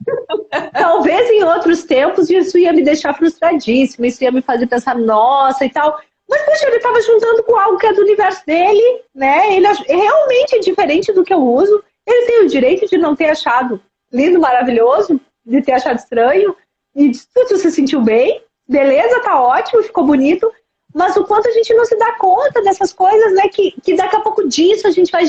Talvez em outros tempos isso ia me deixar frustradíssima, isso ia me fazer pensar, nossa e tal. Mas, poxa, ele estava juntando com algo que é do universo dele, né? Ele é realmente diferente do que eu uso. Ele tem o direito de não ter achado lindo, maravilhoso, de ter achado estranho. E tu se sentiu bem, beleza, tá ótimo, ficou bonito. Mas o quanto a gente não se dá conta dessas coisas, né? Que daqui a pouco disso a gente vai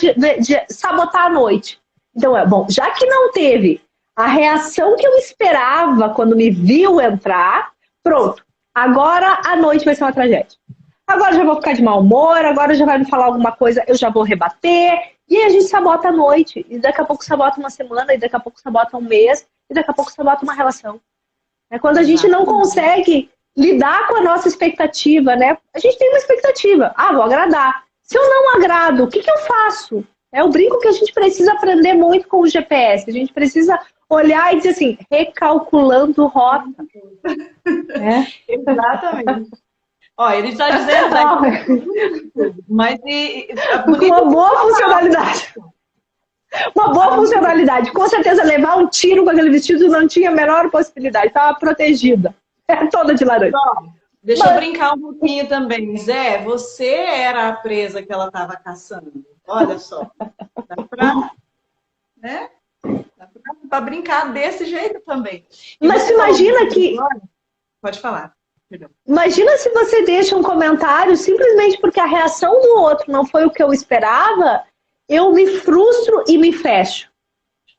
sabotar a noite. Então, bom, já que não teve a reação que eu esperava quando me viu entrar, pronto. Agora a noite vai ser uma tragédia. Agora já vou ficar de mau humor, agora já vai me falar alguma coisa, eu já vou rebater. E aí a gente sabota a noite. E daqui a pouco sabota uma semana, e daqui a pouco sabota um mês, e daqui a pouco sabota uma relação. É quando a gente não consegue lidar com a nossa expectativa, né? A gente tem uma expectativa. Ah, vou agradar. Se eu não agrado, o que eu faço? É o brinco que a gente precisa aprender muito com o GPS. A gente precisa olhar e dizer assim, recalculando rota. Exatamente. Ó, ele está dizendo... mas com uma boa funcionalidade. Uma boa funcionalidade. Com certeza, levar um tiro com aquele vestido não tinha a menor possibilidade. Estava protegida. Toda de laranja. Deixa eu brincar um pouquinho também. Zé, você era a presa que ela estava caçando. Olha só. Dá pra, né? Dá pra brincar desse jeito também. Mas você imagina que... Pode falar. Perdão. Imagina se você deixa um comentário simplesmente porque a reação do outro não foi o que eu esperava, eu me frustro e me fecho.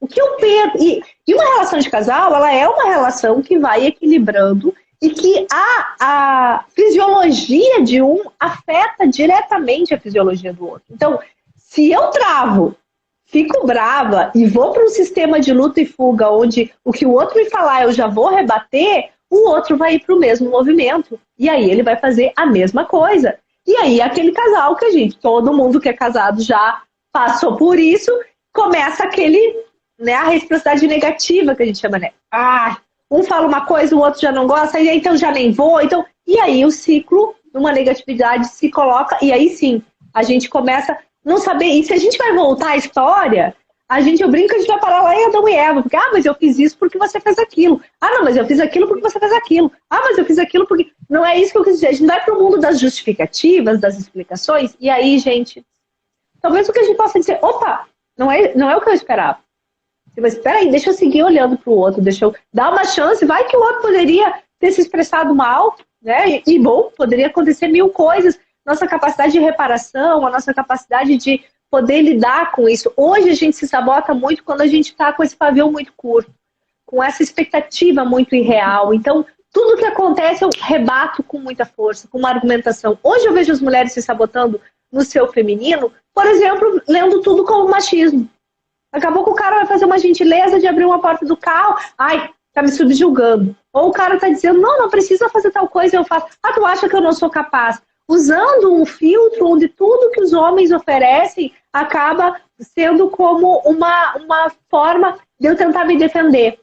O que eu perco... E uma relação de casal, ela é uma relação que vai equilibrando e que a fisiologia de um afeta diretamente a fisiologia do outro. Então, se eu travo, fico brava e vou para um sistema de luta e fuga, onde o que o outro me falar eu já vou rebater, o outro vai ir para o mesmo movimento. E aí ele vai fazer a mesma coisa. E aí aquele casal que todo mundo que é casado já passou por isso, começa aquele, né, a reciprocidade negativa que a gente chama, né? Um fala uma coisa, o outro já não gosta, e aí então já nem vou. Então... E aí o ciclo, uma negatividade se coloca, e aí sim, a gente começa a não saber. E se a gente vai voltar à história, eu brinco que a gente vai parar lá em Adão e Eva, porque, mas eu fiz isso porque você fez aquilo. Não, mas eu fiz aquilo porque você fez aquilo. Mas eu fiz aquilo porque... Não é isso que eu quis dizer. A gente vai para o mundo das justificativas, das explicações, e aí, gente, talvez o que a gente possa dizer, opa, não é o que eu esperava. Mas espera aí, deixa eu seguir olhando para o outro, deixa eu dar uma chance, vai que o outro poderia ter se expressado mal, né? E bom, poderia acontecer mil coisas. Nossa capacidade de reparação, a nossa capacidade de poder lidar com isso. Hoje a gente se sabota muito quando a gente está com esse pavio muito curto, com essa expectativa muito irreal. Então, tudo que acontece eu rebato com muita força, com uma argumentação. Hoje eu vejo as mulheres se sabotando no seu feminino, por exemplo, lendo tudo como machismo. Acabou que o cara vai fazer uma gentileza de abrir uma porta do carro, tá me subjugando. Ou o cara tá dizendo, não precisa fazer tal coisa, eu faço. Tu acha que eu não sou capaz? Usando um filtro onde tudo que os homens oferecem acaba sendo como uma forma de eu tentar me defender.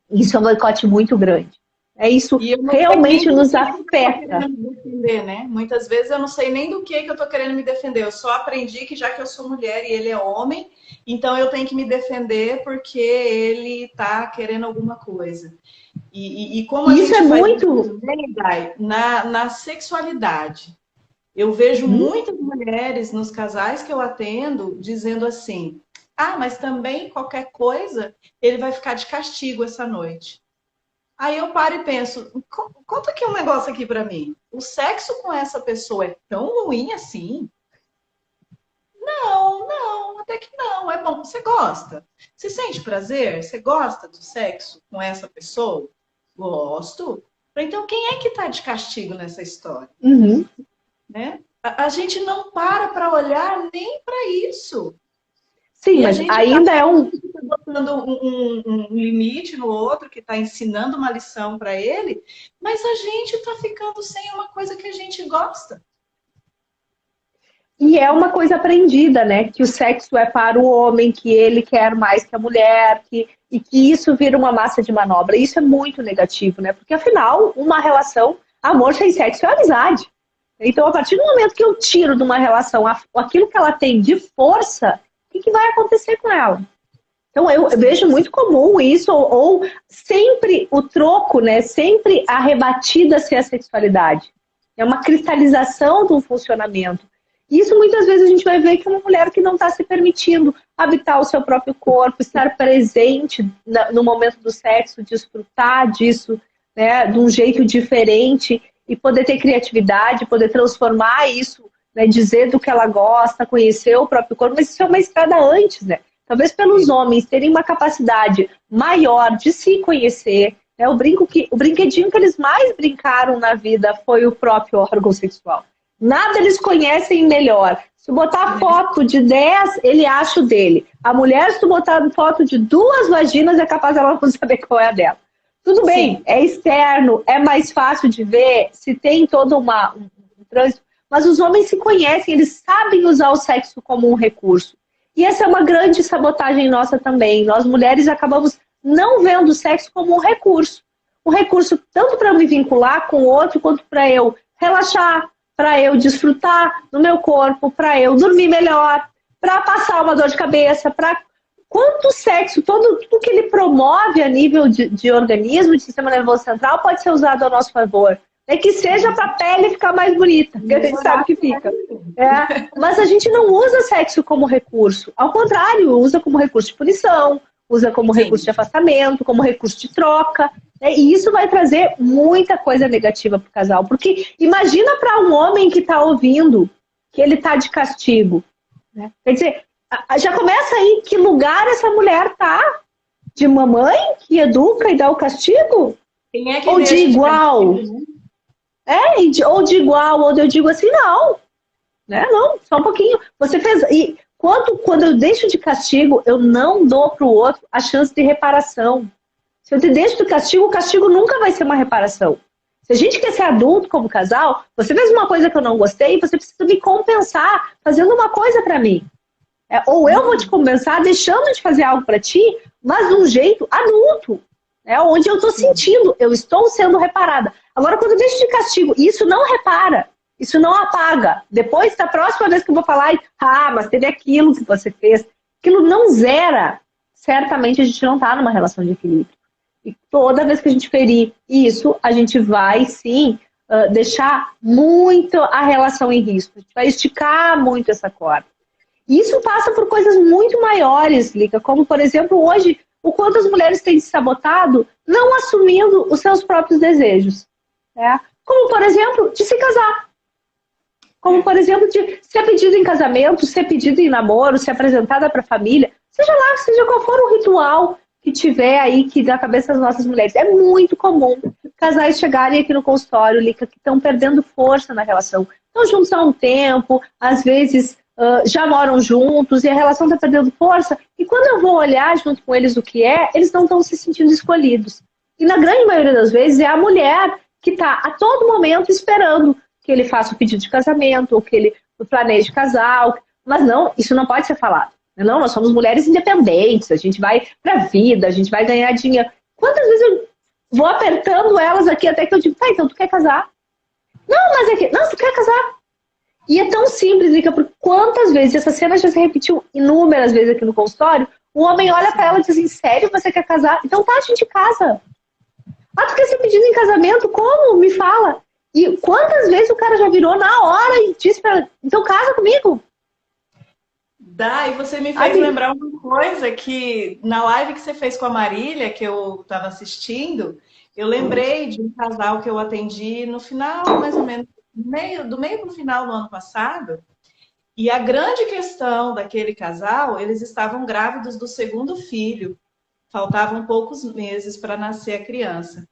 Isso é um boicote muito grande. Isso realmente nos afeta. Me defender, né? Muitas vezes eu não sei nem do que eu estou querendo me defender. Eu só aprendi que já que eu sou mulher e ele é homem, então eu tenho que me defender porque ele está querendo alguma coisa. E como a isso gente é faz muito na sexualidade. Eu vejo muitas mulheres nos casais que eu atendo dizendo assim, mas também qualquer coisa ele vai ficar de castigo essa noite. Aí eu paro e penso, conta aqui um negócio aqui pra mim. O sexo com essa pessoa é tão ruim assim? Não, até que não. É bom, você gosta? Você sente prazer? Você gosta do sexo com essa pessoa? Gosto. Então quem é que tá de castigo nessa história? Né? A gente não para olhar nem para isso. Sim, mas ainda é botando um limite no outro, que está ensinando uma lição para ele, mas a gente está ficando sem uma coisa que a gente gosta. E é uma coisa aprendida, né? Que o sexo é para o homem, que ele quer mais que a mulher, e que isso vira uma massa de manobra. Isso é muito negativo, né? Porque, afinal, uma relação, amor sem sexo é amizade. Então, a partir do momento que eu tiro de uma relação aquilo que ela tem de força, o que vai acontecer com ela? Então, eu vejo muito comum isso, ou sempre o troco, né? Sempre a rebatida ser a sexualidade. É uma cristalização do funcionamento. Isso muitas vezes a gente vai ver que é uma mulher que não está se permitindo habitar o seu próprio corpo, estar presente no momento do sexo, desfrutar disso, né? De um jeito diferente e poder ter criatividade, poder transformar isso, né? Dizer do que ela gosta, conhecer o próprio corpo, mas isso é uma estrada antes, né? Talvez pelos homens terem uma capacidade maior de se conhecer. Né? O brinquedinho que eles mais brincaram na vida foi o próprio órgão sexual. Nada eles conhecem melhor. Se botar foto de 10, ele acha o dele. A mulher, se tu botar foto de 2 vaginas, é capaz ela não saber qual é a dela. Tudo bem, é externo, é mais fácil de ver, se tem todo um trânsito. Mas os homens se conhecem, eles sabem usar o sexo como um recurso. E essa é uma grande sabotagem nossa também. Nós mulheres acabamos não vendo o sexo como um recurso. Um recurso tanto para me vincular com o outro, quanto para eu relaxar, para eu desfrutar do meu corpo, para eu dormir melhor, para passar uma dor de cabeça, para quanto sexo, tudo que ele promove a nível de organismo, de sistema nervoso central, pode ser usado a nosso favor. É que seja para a pele ficar mais bonita, que a gente sabe que fica. Mas a gente não usa sexo como recurso. Ao contrário, usa como recurso de punição, usa como recurso de afastamento, como recurso de troca. E isso vai trazer muita coisa negativa para o casal. Porque imagina para um homem que está ouvindo que ele está de castigo. Né? Quer dizer, já começa aí que lugar essa mulher está? De mamãe que educa e dá o castigo? Quem é que ou de igual? Ou de igual, ou eu digo assim, não. Né? Não, só um pouquinho. Você fez. E quando eu deixo de castigo, eu não dou para o outro a chance de reparação. Se eu te deixo de castigo, o castigo nunca vai ser uma reparação. Se a gente quer ser adulto como casal, você fez uma coisa que eu não gostei, você precisa me compensar fazendo uma coisa para mim. Ou eu vou te compensar deixando de fazer algo para ti, mas de um jeito adulto. Onde eu estou sentindo, eu estou sendo reparada. Agora, quando eu deixo de castigo, isso não repara, isso não apaga. Depois, da próxima vez que eu vou falar, mas teve aquilo que você fez, aquilo não zera. Certamente a gente não está numa relação de equilíbrio. E toda vez que a gente ferir isso, a gente vai, sim, deixar muito a relação em risco. A gente vai esticar muito essa corda. E isso passa por coisas muito maiores, Lica, como, por exemplo, hoje, o quanto as mulheres têm se sabotado não assumindo os seus próprios desejos. Né? Como, por exemplo, de se casar. Como, por exemplo, de ser pedido em casamento, ser pedido em namoro, ser apresentada para a família. Seja lá, seja qual for o ritual que tiver aí, que da cabeça das nossas mulheres. É muito comum casais chegarem aqui no consultório, Lica, que estão perdendo força na relação. Estão juntos há um tempo, às vezes já moram juntos e a relação está perdendo força. E quando eu vou olhar junto com eles o que eles não estão se sentindo escolhidos. E na grande maioria das vezes é a mulher que está a todo momento esperando que ele faça o pedido de casamento, ou que ele planeje casar. Mas não, isso não pode ser falado. Não, nós somos mulheres independentes, a gente vai pra vida, a gente vai ganhar dinheiro. Quantas vezes eu vou apertando elas aqui até que eu digo, então tu quer casar? Não, mas é que... Não, tu quer casar. E é tão simples, Lica, porque quantas vezes, essa cena já se repetiu inúmeras vezes aqui no consultório, o homem olha pra ela e diz assim, sério, você quer casar? Então tá, a gente casa. Tu quer ser pedido em casamento? Como? Me fala. E quantas vezes o cara já virou na hora e disse pra ela, então casa comigo. E você me fez lembrar uma coisa que na live que você fez com a Marília, que eu estava assistindo, eu lembrei de um casal que eu atendi no final, mais ou menos, do meio para o final do ano passado. E a grande questão daquele casal, eles estavam grávidos do segundo filho. Faltavam poucos meses para nascer a criança.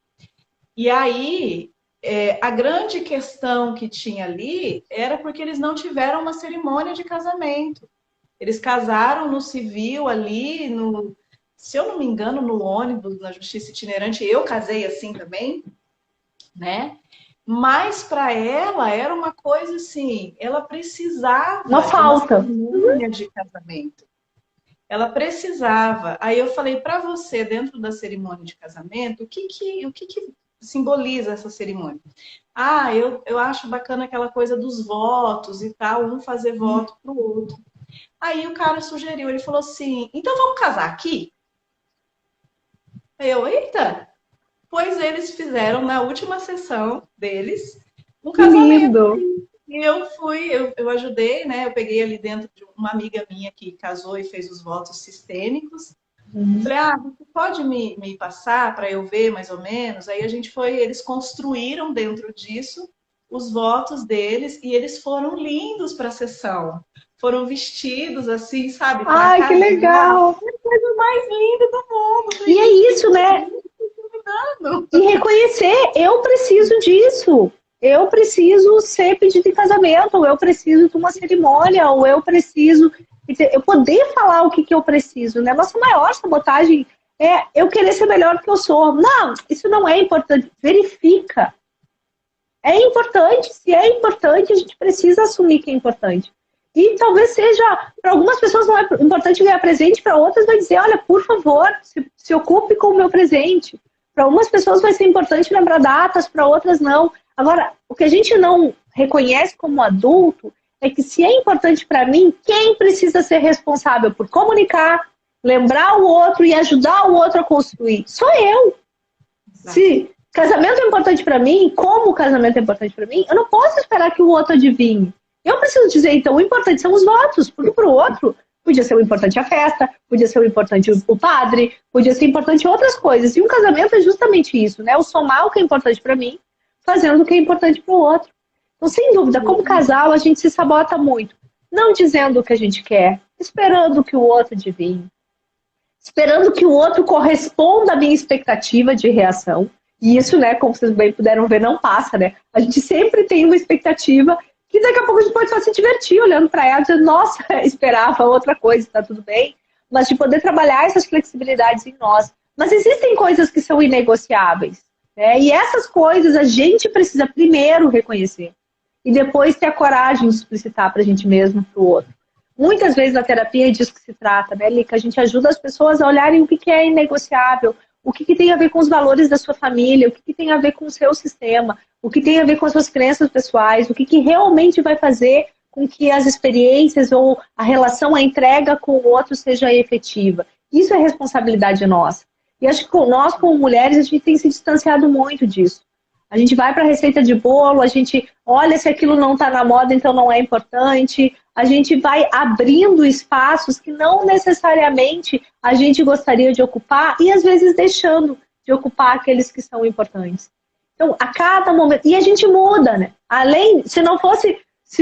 E aí, a grande questão que tinha ali era porque eles não tiveram uma cerimônia de casamento. Eles casaram no civil ali, se eu não me engano, no ônibus, na justiça itinerante. Eu casei assim também, né? Mas para ela era uma coisa assim, ela precisava uma falta de uma cerimônia de casamento. Ela precisava. Aí eu falei para você, dentro da cerimônia de casamento, o que simboliza essa cerimônia? Eu acho bacana aquela coisa dos votos e tal, um fazer voto pro outro. Aí o cara sugeriu, ele falou assim, então vamos casar aqui? Eita! Pois eles fizeram na última sessão deles um casamento. Lindo. E eu ajudei, né? Eu peguei ali dentro de uma amiga minha que casou e fez os votos sistêmicos. Falei, você pode me passar para eu ver mais ou menos? Aí eles construíram dentro disso os votos deles e eles foram lindos para a sessão. Foram vestidos assim, sabe? Que legal! É a coisa mais linda do mundo. E é isso, né? E reconhecer, eu preciso disso. Eu preciso ser pedido em casamento, ou eu preciso de uma cerimônia, ou eu preciso... Eu poder falar o que eu preciso, né? Nossa maior sabotagem é eu querer ser melhor do que eu sou. Não, isso não é importante. Verifica. É importante. Se é importante, a gente precisa assumir que é importante. E talvez seja, para algumas pessoas não é importante ganhar presente, para outras vai dizer, olha, por favor, se ocupe com o meu presente. Para algumas pessoas vai ser importante lembrar datas, para outras não. Agora, o que a gente não reconhece como adulto é que se é importante para mim, quem precisa ser responsável por comunicar, lembrar o outro e ajudar o outro a construir. Sou eu. Se casamento é importante para mim, como o casamento é importante para mim, eu não posso esperar que o outro adivinhe. Eu preciso dizer, então, o importante são os votos, porque para o outro podia ser o importante a festa, podia ser o importante o padre, podia ser importante outras coisas. E um casamento é justamente isso, né? O somar o que é importante para mim, fazendo o que é importante para o outro. Então, sem dúvida, como casal, a gente se sabota muito. Não dizendo o que a gente quer, esperando que o outro adivinhe. Esperando que o outro corresponda à minha expectativa de reação. E isso, né, como vocês bem puderam ver, não passa, né? A gente sempre tem uma expectativa que daqui a pouco a gente pode só se divertir olhando para ela e dizer, nossa, esperava outra coisa, tá tudo bem. Mas de poder trabalhar essas flexibilidades em nós. Mas existem coisas que são inegociáveis, né? E essas coisas a gente precisa primeiro reconhecer. E depois ter a coragem de explicitar para a gente mesmo, para o outro. Muitas vezes na terapia é disso que se trata, né, Lica? A gente ajuda as pessoas a olharem o que é inegociável, o que tem a ver com os valores da sua família, o que tem a ver com o seu sistema, o que tem a ver com as suas crenças pessoais, o que realmente vai fazer com que as experiências ou a relação, a entrega com o outro seja efetiva. Isso é responsabilidade nossa. E acho que nós, como mulheres, a gente tem se distanciado muito disso. A gente vai para a receita de bolo, a gente olha se aquilo não está na moda, então não é importante. A gente vai abrindo espaços que não necessariamente a gente gostaria de ocupar e às vezes deixando de ocupar aqueles que são importantes. Então, a cada momento... E a gente muda, né? Além, se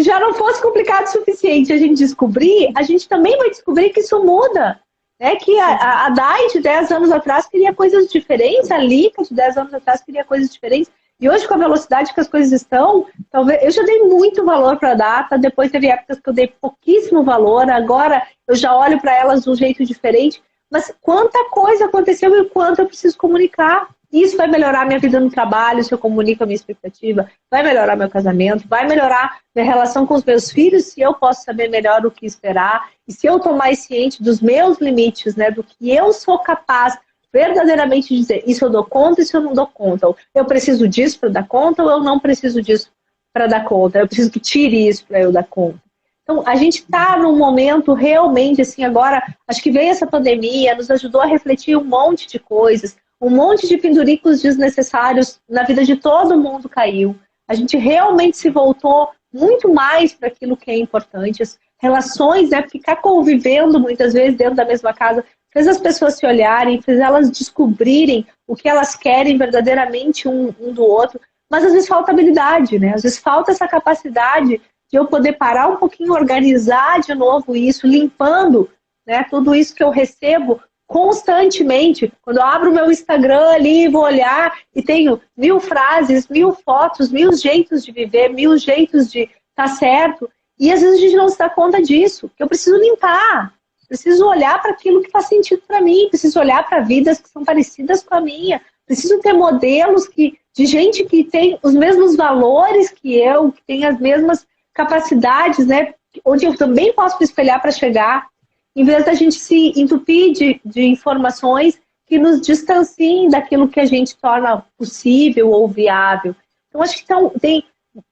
já não fosse complicado o suficiente a gente descobrir, a gente também vai descobrir que isso muda. Né? Que a Dai, de 10 anos atrás, queria coisas diferentes, a Lica, de 10 anos atrás, queria coisas diferentes. E hoje, com a velocidade que as coisas estão, talvez eu já dei muito valor para a data, depois teve épocas que eu dei pouquíssimo valor, agora eu já olho para elas de um jeito diferente. Mas quanta coisa aconteceu e o quanto eu preciso comunicar. Isso vai melhorar minha vida no trabalho, se eu comunico a minha expectativa, vai melhorar meu casamento, vai melhorar minha relação com os meus filhos, se eu posso saber melhor o que esperar, e se eu estou mais ciente dos meus limites, né, do que eu sou capaz verdadeiramente dizer, isso eu dou conta, isso eu não dou conta. Ou eu preciso disso para dar conta, ou eu não preciso disso para dar conta. Eu preciso que tire isso para eu dar conta. Então, a gente está num momento realmente, assim, agora, acho que veio essa pandemia, nos ajudou a refletir um monte de coisas, um monte de penduricos desnecessários na vida de todo mundo caiu. A gente realmente se voltou muito mais para aquilo que é importante. As relações, né, ficar convivendo muitas vezes dentro da mesma casa, fez as pessoas se olharem, fez elas descobrirem o que elas querem verdadeiramente um do outro. Mas às vezes falta habilidade, né? Às vezes falta essa capacidade de eu poder parar um pouquinho, organizar de novo isso, limpando, né, tudo isso que eu recebo constantemente. Quando eu abro o meu Instagram ali, vou olhar e tenho 1000 frases, 1000 fotos, 1000 jeitos de viver, 1000 jeitos de estar certo. E às vezes a gente não se dá conta disso, que eu preciso limpar. Preciso olhar para aquilo que faz sentido para mim, preciso olhar para vidas que são parecidas com a minha, preciso ter modelos de gente que tem os mesmos valores que eu, que tem as mesmas capacidades, né, onde eu também posso me espelhar para chegar, em vez da gente se entupir de informações que nos distanciem daquilo que a gente torna possível ou viável. Então, acho que tem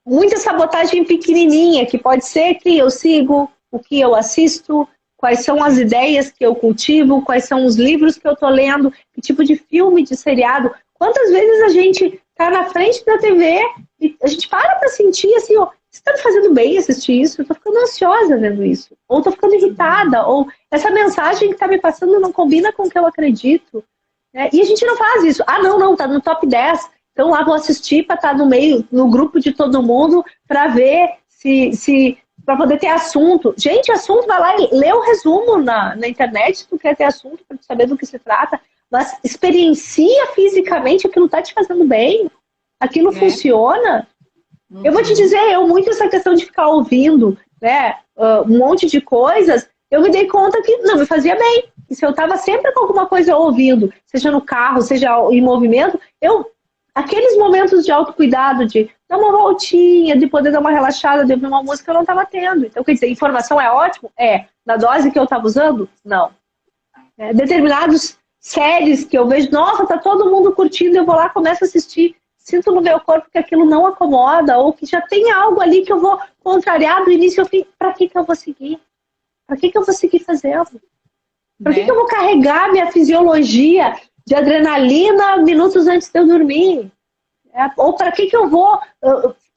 muita sabotagem pequenininha, que pode ser que eu sigo, o que eu assisto, quais são as ideias que eu cultivo, quais são os livros que eu estou lendo, que tipo de filme, de seriado. Quantas vezes a gente está na frente da TV e a gente para sentir assim, ó, está me fazendo bem assistir isso? Eu estou ficando ansiosa vendo isso. Ou estou ficando irritada, ou essa mensagem que está me passando não combina com o que eu acredito. Né? E a gente não faz isso. Ah, não, está no top 10. Então lá vou assistir para estar no meio, no grupo de todo mundo, para ver se para poder ter assunto. Gente, assunto, vai lá e lê o resumo na internet, se tu quer ter assunto, para saber do que se trata, mas experiencia fisicamente, aquilo está te fazendo bem, aquilo funciona. Eu vou te dizer, muito essa questão de ficar ouvindo, né, um monte de coisas, eu me dei conta que não me fazia bem. E se eu estava sempre com alguma coisa ouvindo, seja no carro, seja em movimento, aqueles momentos de autocuidado, de dar uma voltinha, de poder dar uma relaxada, de ouvir uma música, eu não estava tendo. Então, quer dizer, informação é ótimo? É. Na dose que eu estava usando? Não. Determinados séries que eu vejo, nossa, tá todo mundo curtindo, eu vou lá, começo a assistir, sinto no meu corpo que aquilo não acomoda, ou que já tem algo ali que eu vou contrariar do início ao fim. Para que eu vou seguir? Para que eu vou seguir fazendo? Por que né? que eu vou carregar minha fisiologia de adrenalina minutos antes de eu dormir? Ou para que que eu vou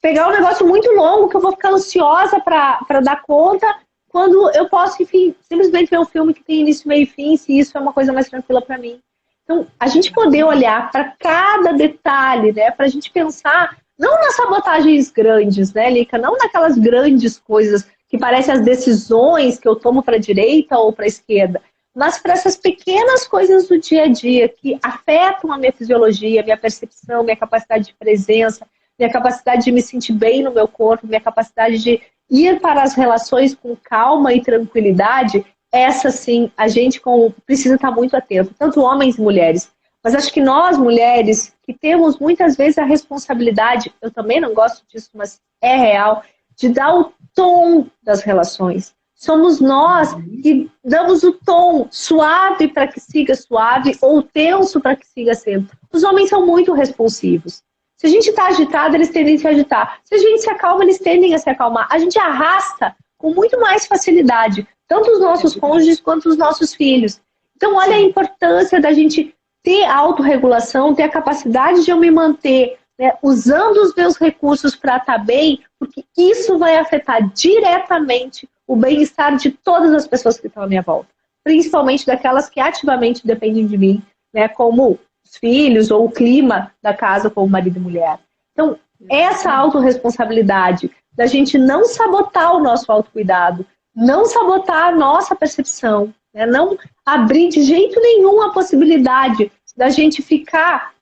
pegar um negócio muito longo que eu vou ficar ansiosa para dar conta, quando eu posso, enfim, simplesmente ver um filme que tem início, meio e fim, se isso é uma coisa mais tranquila para mim. Então, a gente poder olhar para cada detalhe, né, para a gente pensar, não nas sabotagens grandes, né, Lica, não naquelas grandes coisas que parecem as decisões que eu tomo para a direita ou para a esquerda, mas para essas pequenas coisas do dia a dia que afetam a minha fisiologia, minha percepção, minha capacidade de presença, minha capacidade de me sentir bem no meu corpo, minha capacidade de ir para as relações com calma e tranquilidade, essa sim, a gente precisa estar muito atento, tanto homens e mulheres. Mas acho que nós, mulheres, que temos muitas vezes a responsabilidade, eu também não gosto disso, mas é real, de dar o tom das relações. Somos nós que damos o tom suave para que siga suave ou tenso para que siga sempre. Os homens são muito responsivos. Se a gente está agitado, eles tendem a se agitar. Se a gente se acalma, eles tendem a se acalmar. A gente arrasta com muito mais facilidade, tanto os nossos cônjuges quanto os nossos filhos. Então, olha a importância da gente ter autorregulação, ter a capacidade de eu me manter, né, usando os meus recursos para estar bem, porque isso vai afetar diretamente o bem-estar de todas as pessoas que estão à minha volta, principalmente daquelas que ativamente dependem de mim, né, como os filhos ou o clima da casa, como marido e mulher. Então, essa autorresponsabilidade da gente não sabotar o nosso autocuidado, não sabotar a nossa percepção, né, não abrir de jeito nenhum a possibilidade da gente ficar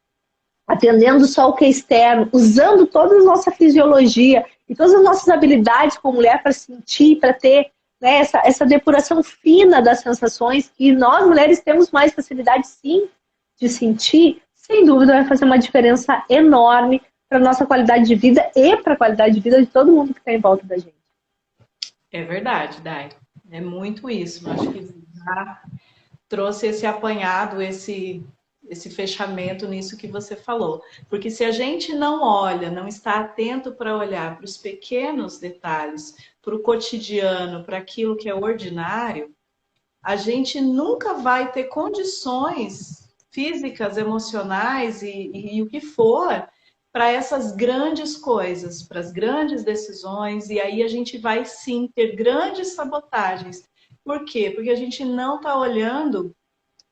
atendendo só o que é externo, usando toda a nossa fisiologia e todas as nossas habilidades como mulher para sentir, para ter, né, essa depuração fina das sensações, que nós mulheres temos mais facilidade sim de sentir, sem dúvida vai fazer uma diferença enorme para a nossa qualidade de vida e para a qualidade de vida de todo mundo que está em volta da gente. É verdade, Dai. É muito isso. Eu acho que já trouxe esse apanhado, esse fechamento nisso que você falou. Porque se a gente não olha, não está atento para olhar para os pequenos detalhes, para o cotidiano, para aquilo que é ordinário, a gente nunca vai ter condições físicas, emocionais e o que for para essas grandes coisas, para as grandes decisões, e aí a gente vai sim ter grandes sabotagens. Por quê? Porque a gente não está olhando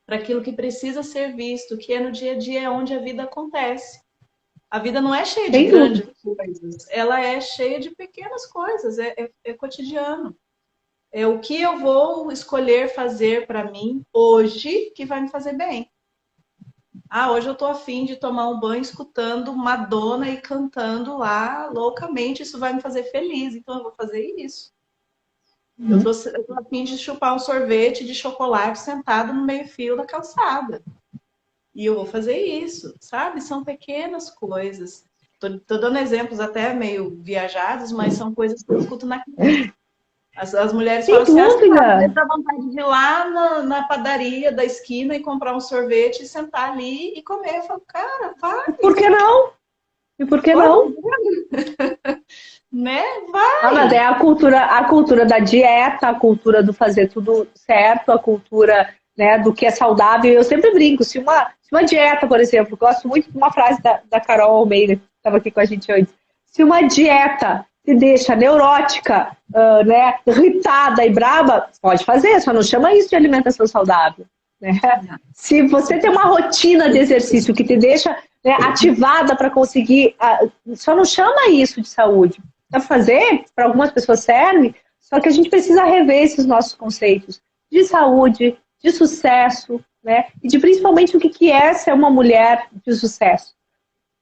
para aquilo que precisa ser visto, que é no dia a dia, é onde a vida acontece. A vida não é cheia de grandes coisas, ela é cheia de pequenas coisas, é cotidiano. É o que eu vou escolher fazer para mim hoje que vai me fazer bem. Ah, hoje eu tô afim de tomar um banho escutando Madonna e cantando lá loucamente, isso vai me fazer feliz, então eu vou fazer isso. Eu tô a fim de chupar um sorvete de chocolate sentado no meio-fio da calçada. E eu vou fazer isso, sabe? São pequenas coisas. Tô dando exemplos até meio viajados, mas são coisas que eu escuto na casa. As mulheres falam assim, às vezes dá vontade de ir lá na padaria da esquina e comprar um sorvete e sentar ali e comer. Eu falo, cara, vai. Por que não? E por que não? Né? Vai. Ah, mas é a cultura da dieta, a cultura do fazer tudo certo, a cultura, né, do que é saudável. Eu sempre brinco, se uma dieta, por exemplo, gosto muito de uma frase da Carol Almeida, que estava aqui com a gente antes. Se uma dieta te deixa neurótica, né, irritada e brava, pode fazer, só não chama isso de alimentação saudável. Né? Se você tem uma rotina de exercício que te deixa, né, ativada para conseguir, só não chama isso de saúde. Para fazer, para algumas pessoas serve, só que a gente precisa rever esses nossos conceitos de saúde, de sucesso, né, e de principalmente o que é ser uma mulher de sucesso.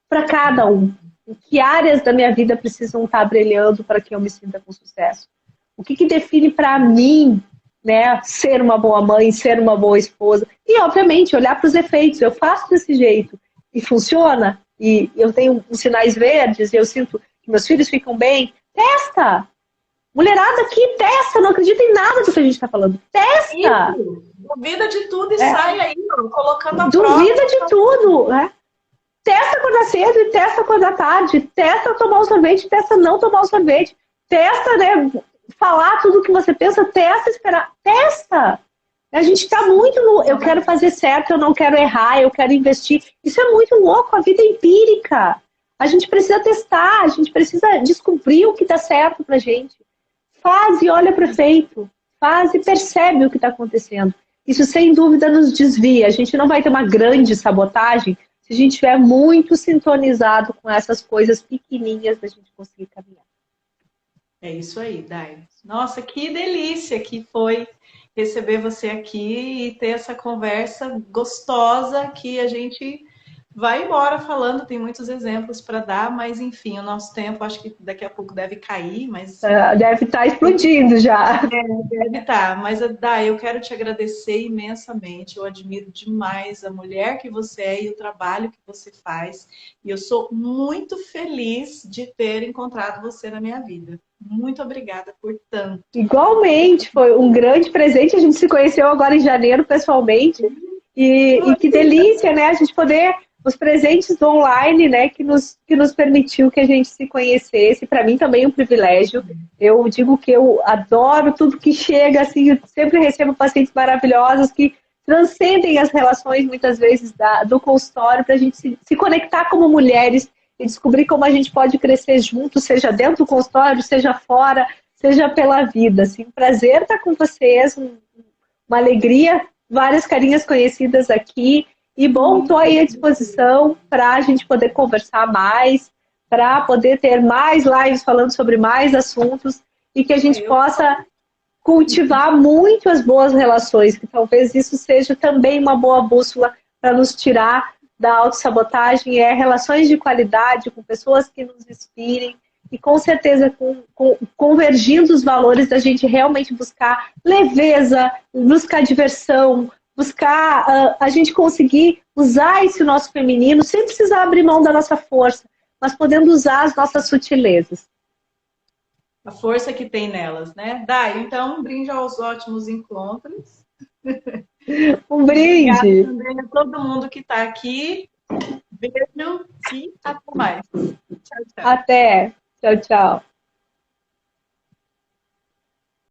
Para cada um. Em que áreas da minha vida precisam estar brilhando para que eu me sinta com sucesso? O que define para mim, né, ser uma boa mãe, ser uma boa esposa? E, obviamente, olhar para os efeitos. Eu faço desse jeito e funciona, e eu tenho os sinais verdes, e eu sinto que meus filhos ficam bem. Testa! Mulherada aqui, testa! Não acredita em nada do que a gente está falando. Testa! Isso. Duvida de tudo e sai aí, colocando a prova. Duvida de tudo, né? Testa acordar cedo e testa acordar tarde. Testa tomar o sorvete, testa não tomar o sorvete. Testa, né, falar tudo o que você pensa, testa esperar. Testa! A gente está muito no eu quero fazer certo, eu não quero errar, eu quero investir. Isso é muito louco, a vida é empírica. A gente precisa testar, a gente precisa descobrir o que dá certo pra gente. Faz e olha para o efeito. Faz e percebe o que está acontecendo. Isso, sem dúvida, nos desvia. A gente não vai ter uma grande sabotagem se a gente estiver muito sintonizado com essas coisas pequenininhas da gente conseguir caminhar. É isso aí, Dai. Nossa, que delícia que foi receber você aqui e ter essa conversa gostosa que a gente vai embora falando. Tem muitos exemplos para dar, mas enfim, o nosso tempo acho que daqui a pouco deve cair, mas deve estar explodindo já. Deve estar, mas Dai, eu quero te agradecer imensamente. Eu admiro demais a mulher que você é e o trabalho que você faz. E eu sou muito feliz de ter encontrado você na minha vida. Muito obrigada por tanto. Igualmente, foi um grande presente. A gente se conheceu agora em janeiro pessoalmente. E que delícia, né? A gente poder, os presentes do online, né? Que nos permitiu que a gente se conhecesse. Para mim também é um privilégio. Eu digo que eu adoro tudo que chega, assim, eu sempre recebo pacientes maravilhosos que transcendem as relações, muitas vezes, do consultório, para a gente se conectar como mulheres e descobrir como a gente pode crescer junto, seja dentro do consultório, seja fora, seja pela vida. Assim, um prazer estar com vocês, uma alegria, várias carinhas conhecidas aqui. E bom, estou aí à disposição para a gente poder conversar mais, para poder ter mais lives falando sobre mais assuntos e que a gente possa cultivar muito as boas relações, que talvez isso seja também uma boa bússola para nos tirar da autossabotagem, relações de qualidade com pessoas que nos inspirem e com certeza convergindo os valores da gente realmente buscar leveza, buscar diversão, buscar a gente conseguir usar esse nosso feminino sem precisar abrir mão da nossa força, mas podendo usar as nossas sutilezas. A força que tem nelas, né? Dai, então, um brinde aos ótimos encontros. Um brinde. Obrigada também a todo mundo que está aqui. Beijo e até mais. Tchau, tchau. Até. Tchau, tchau.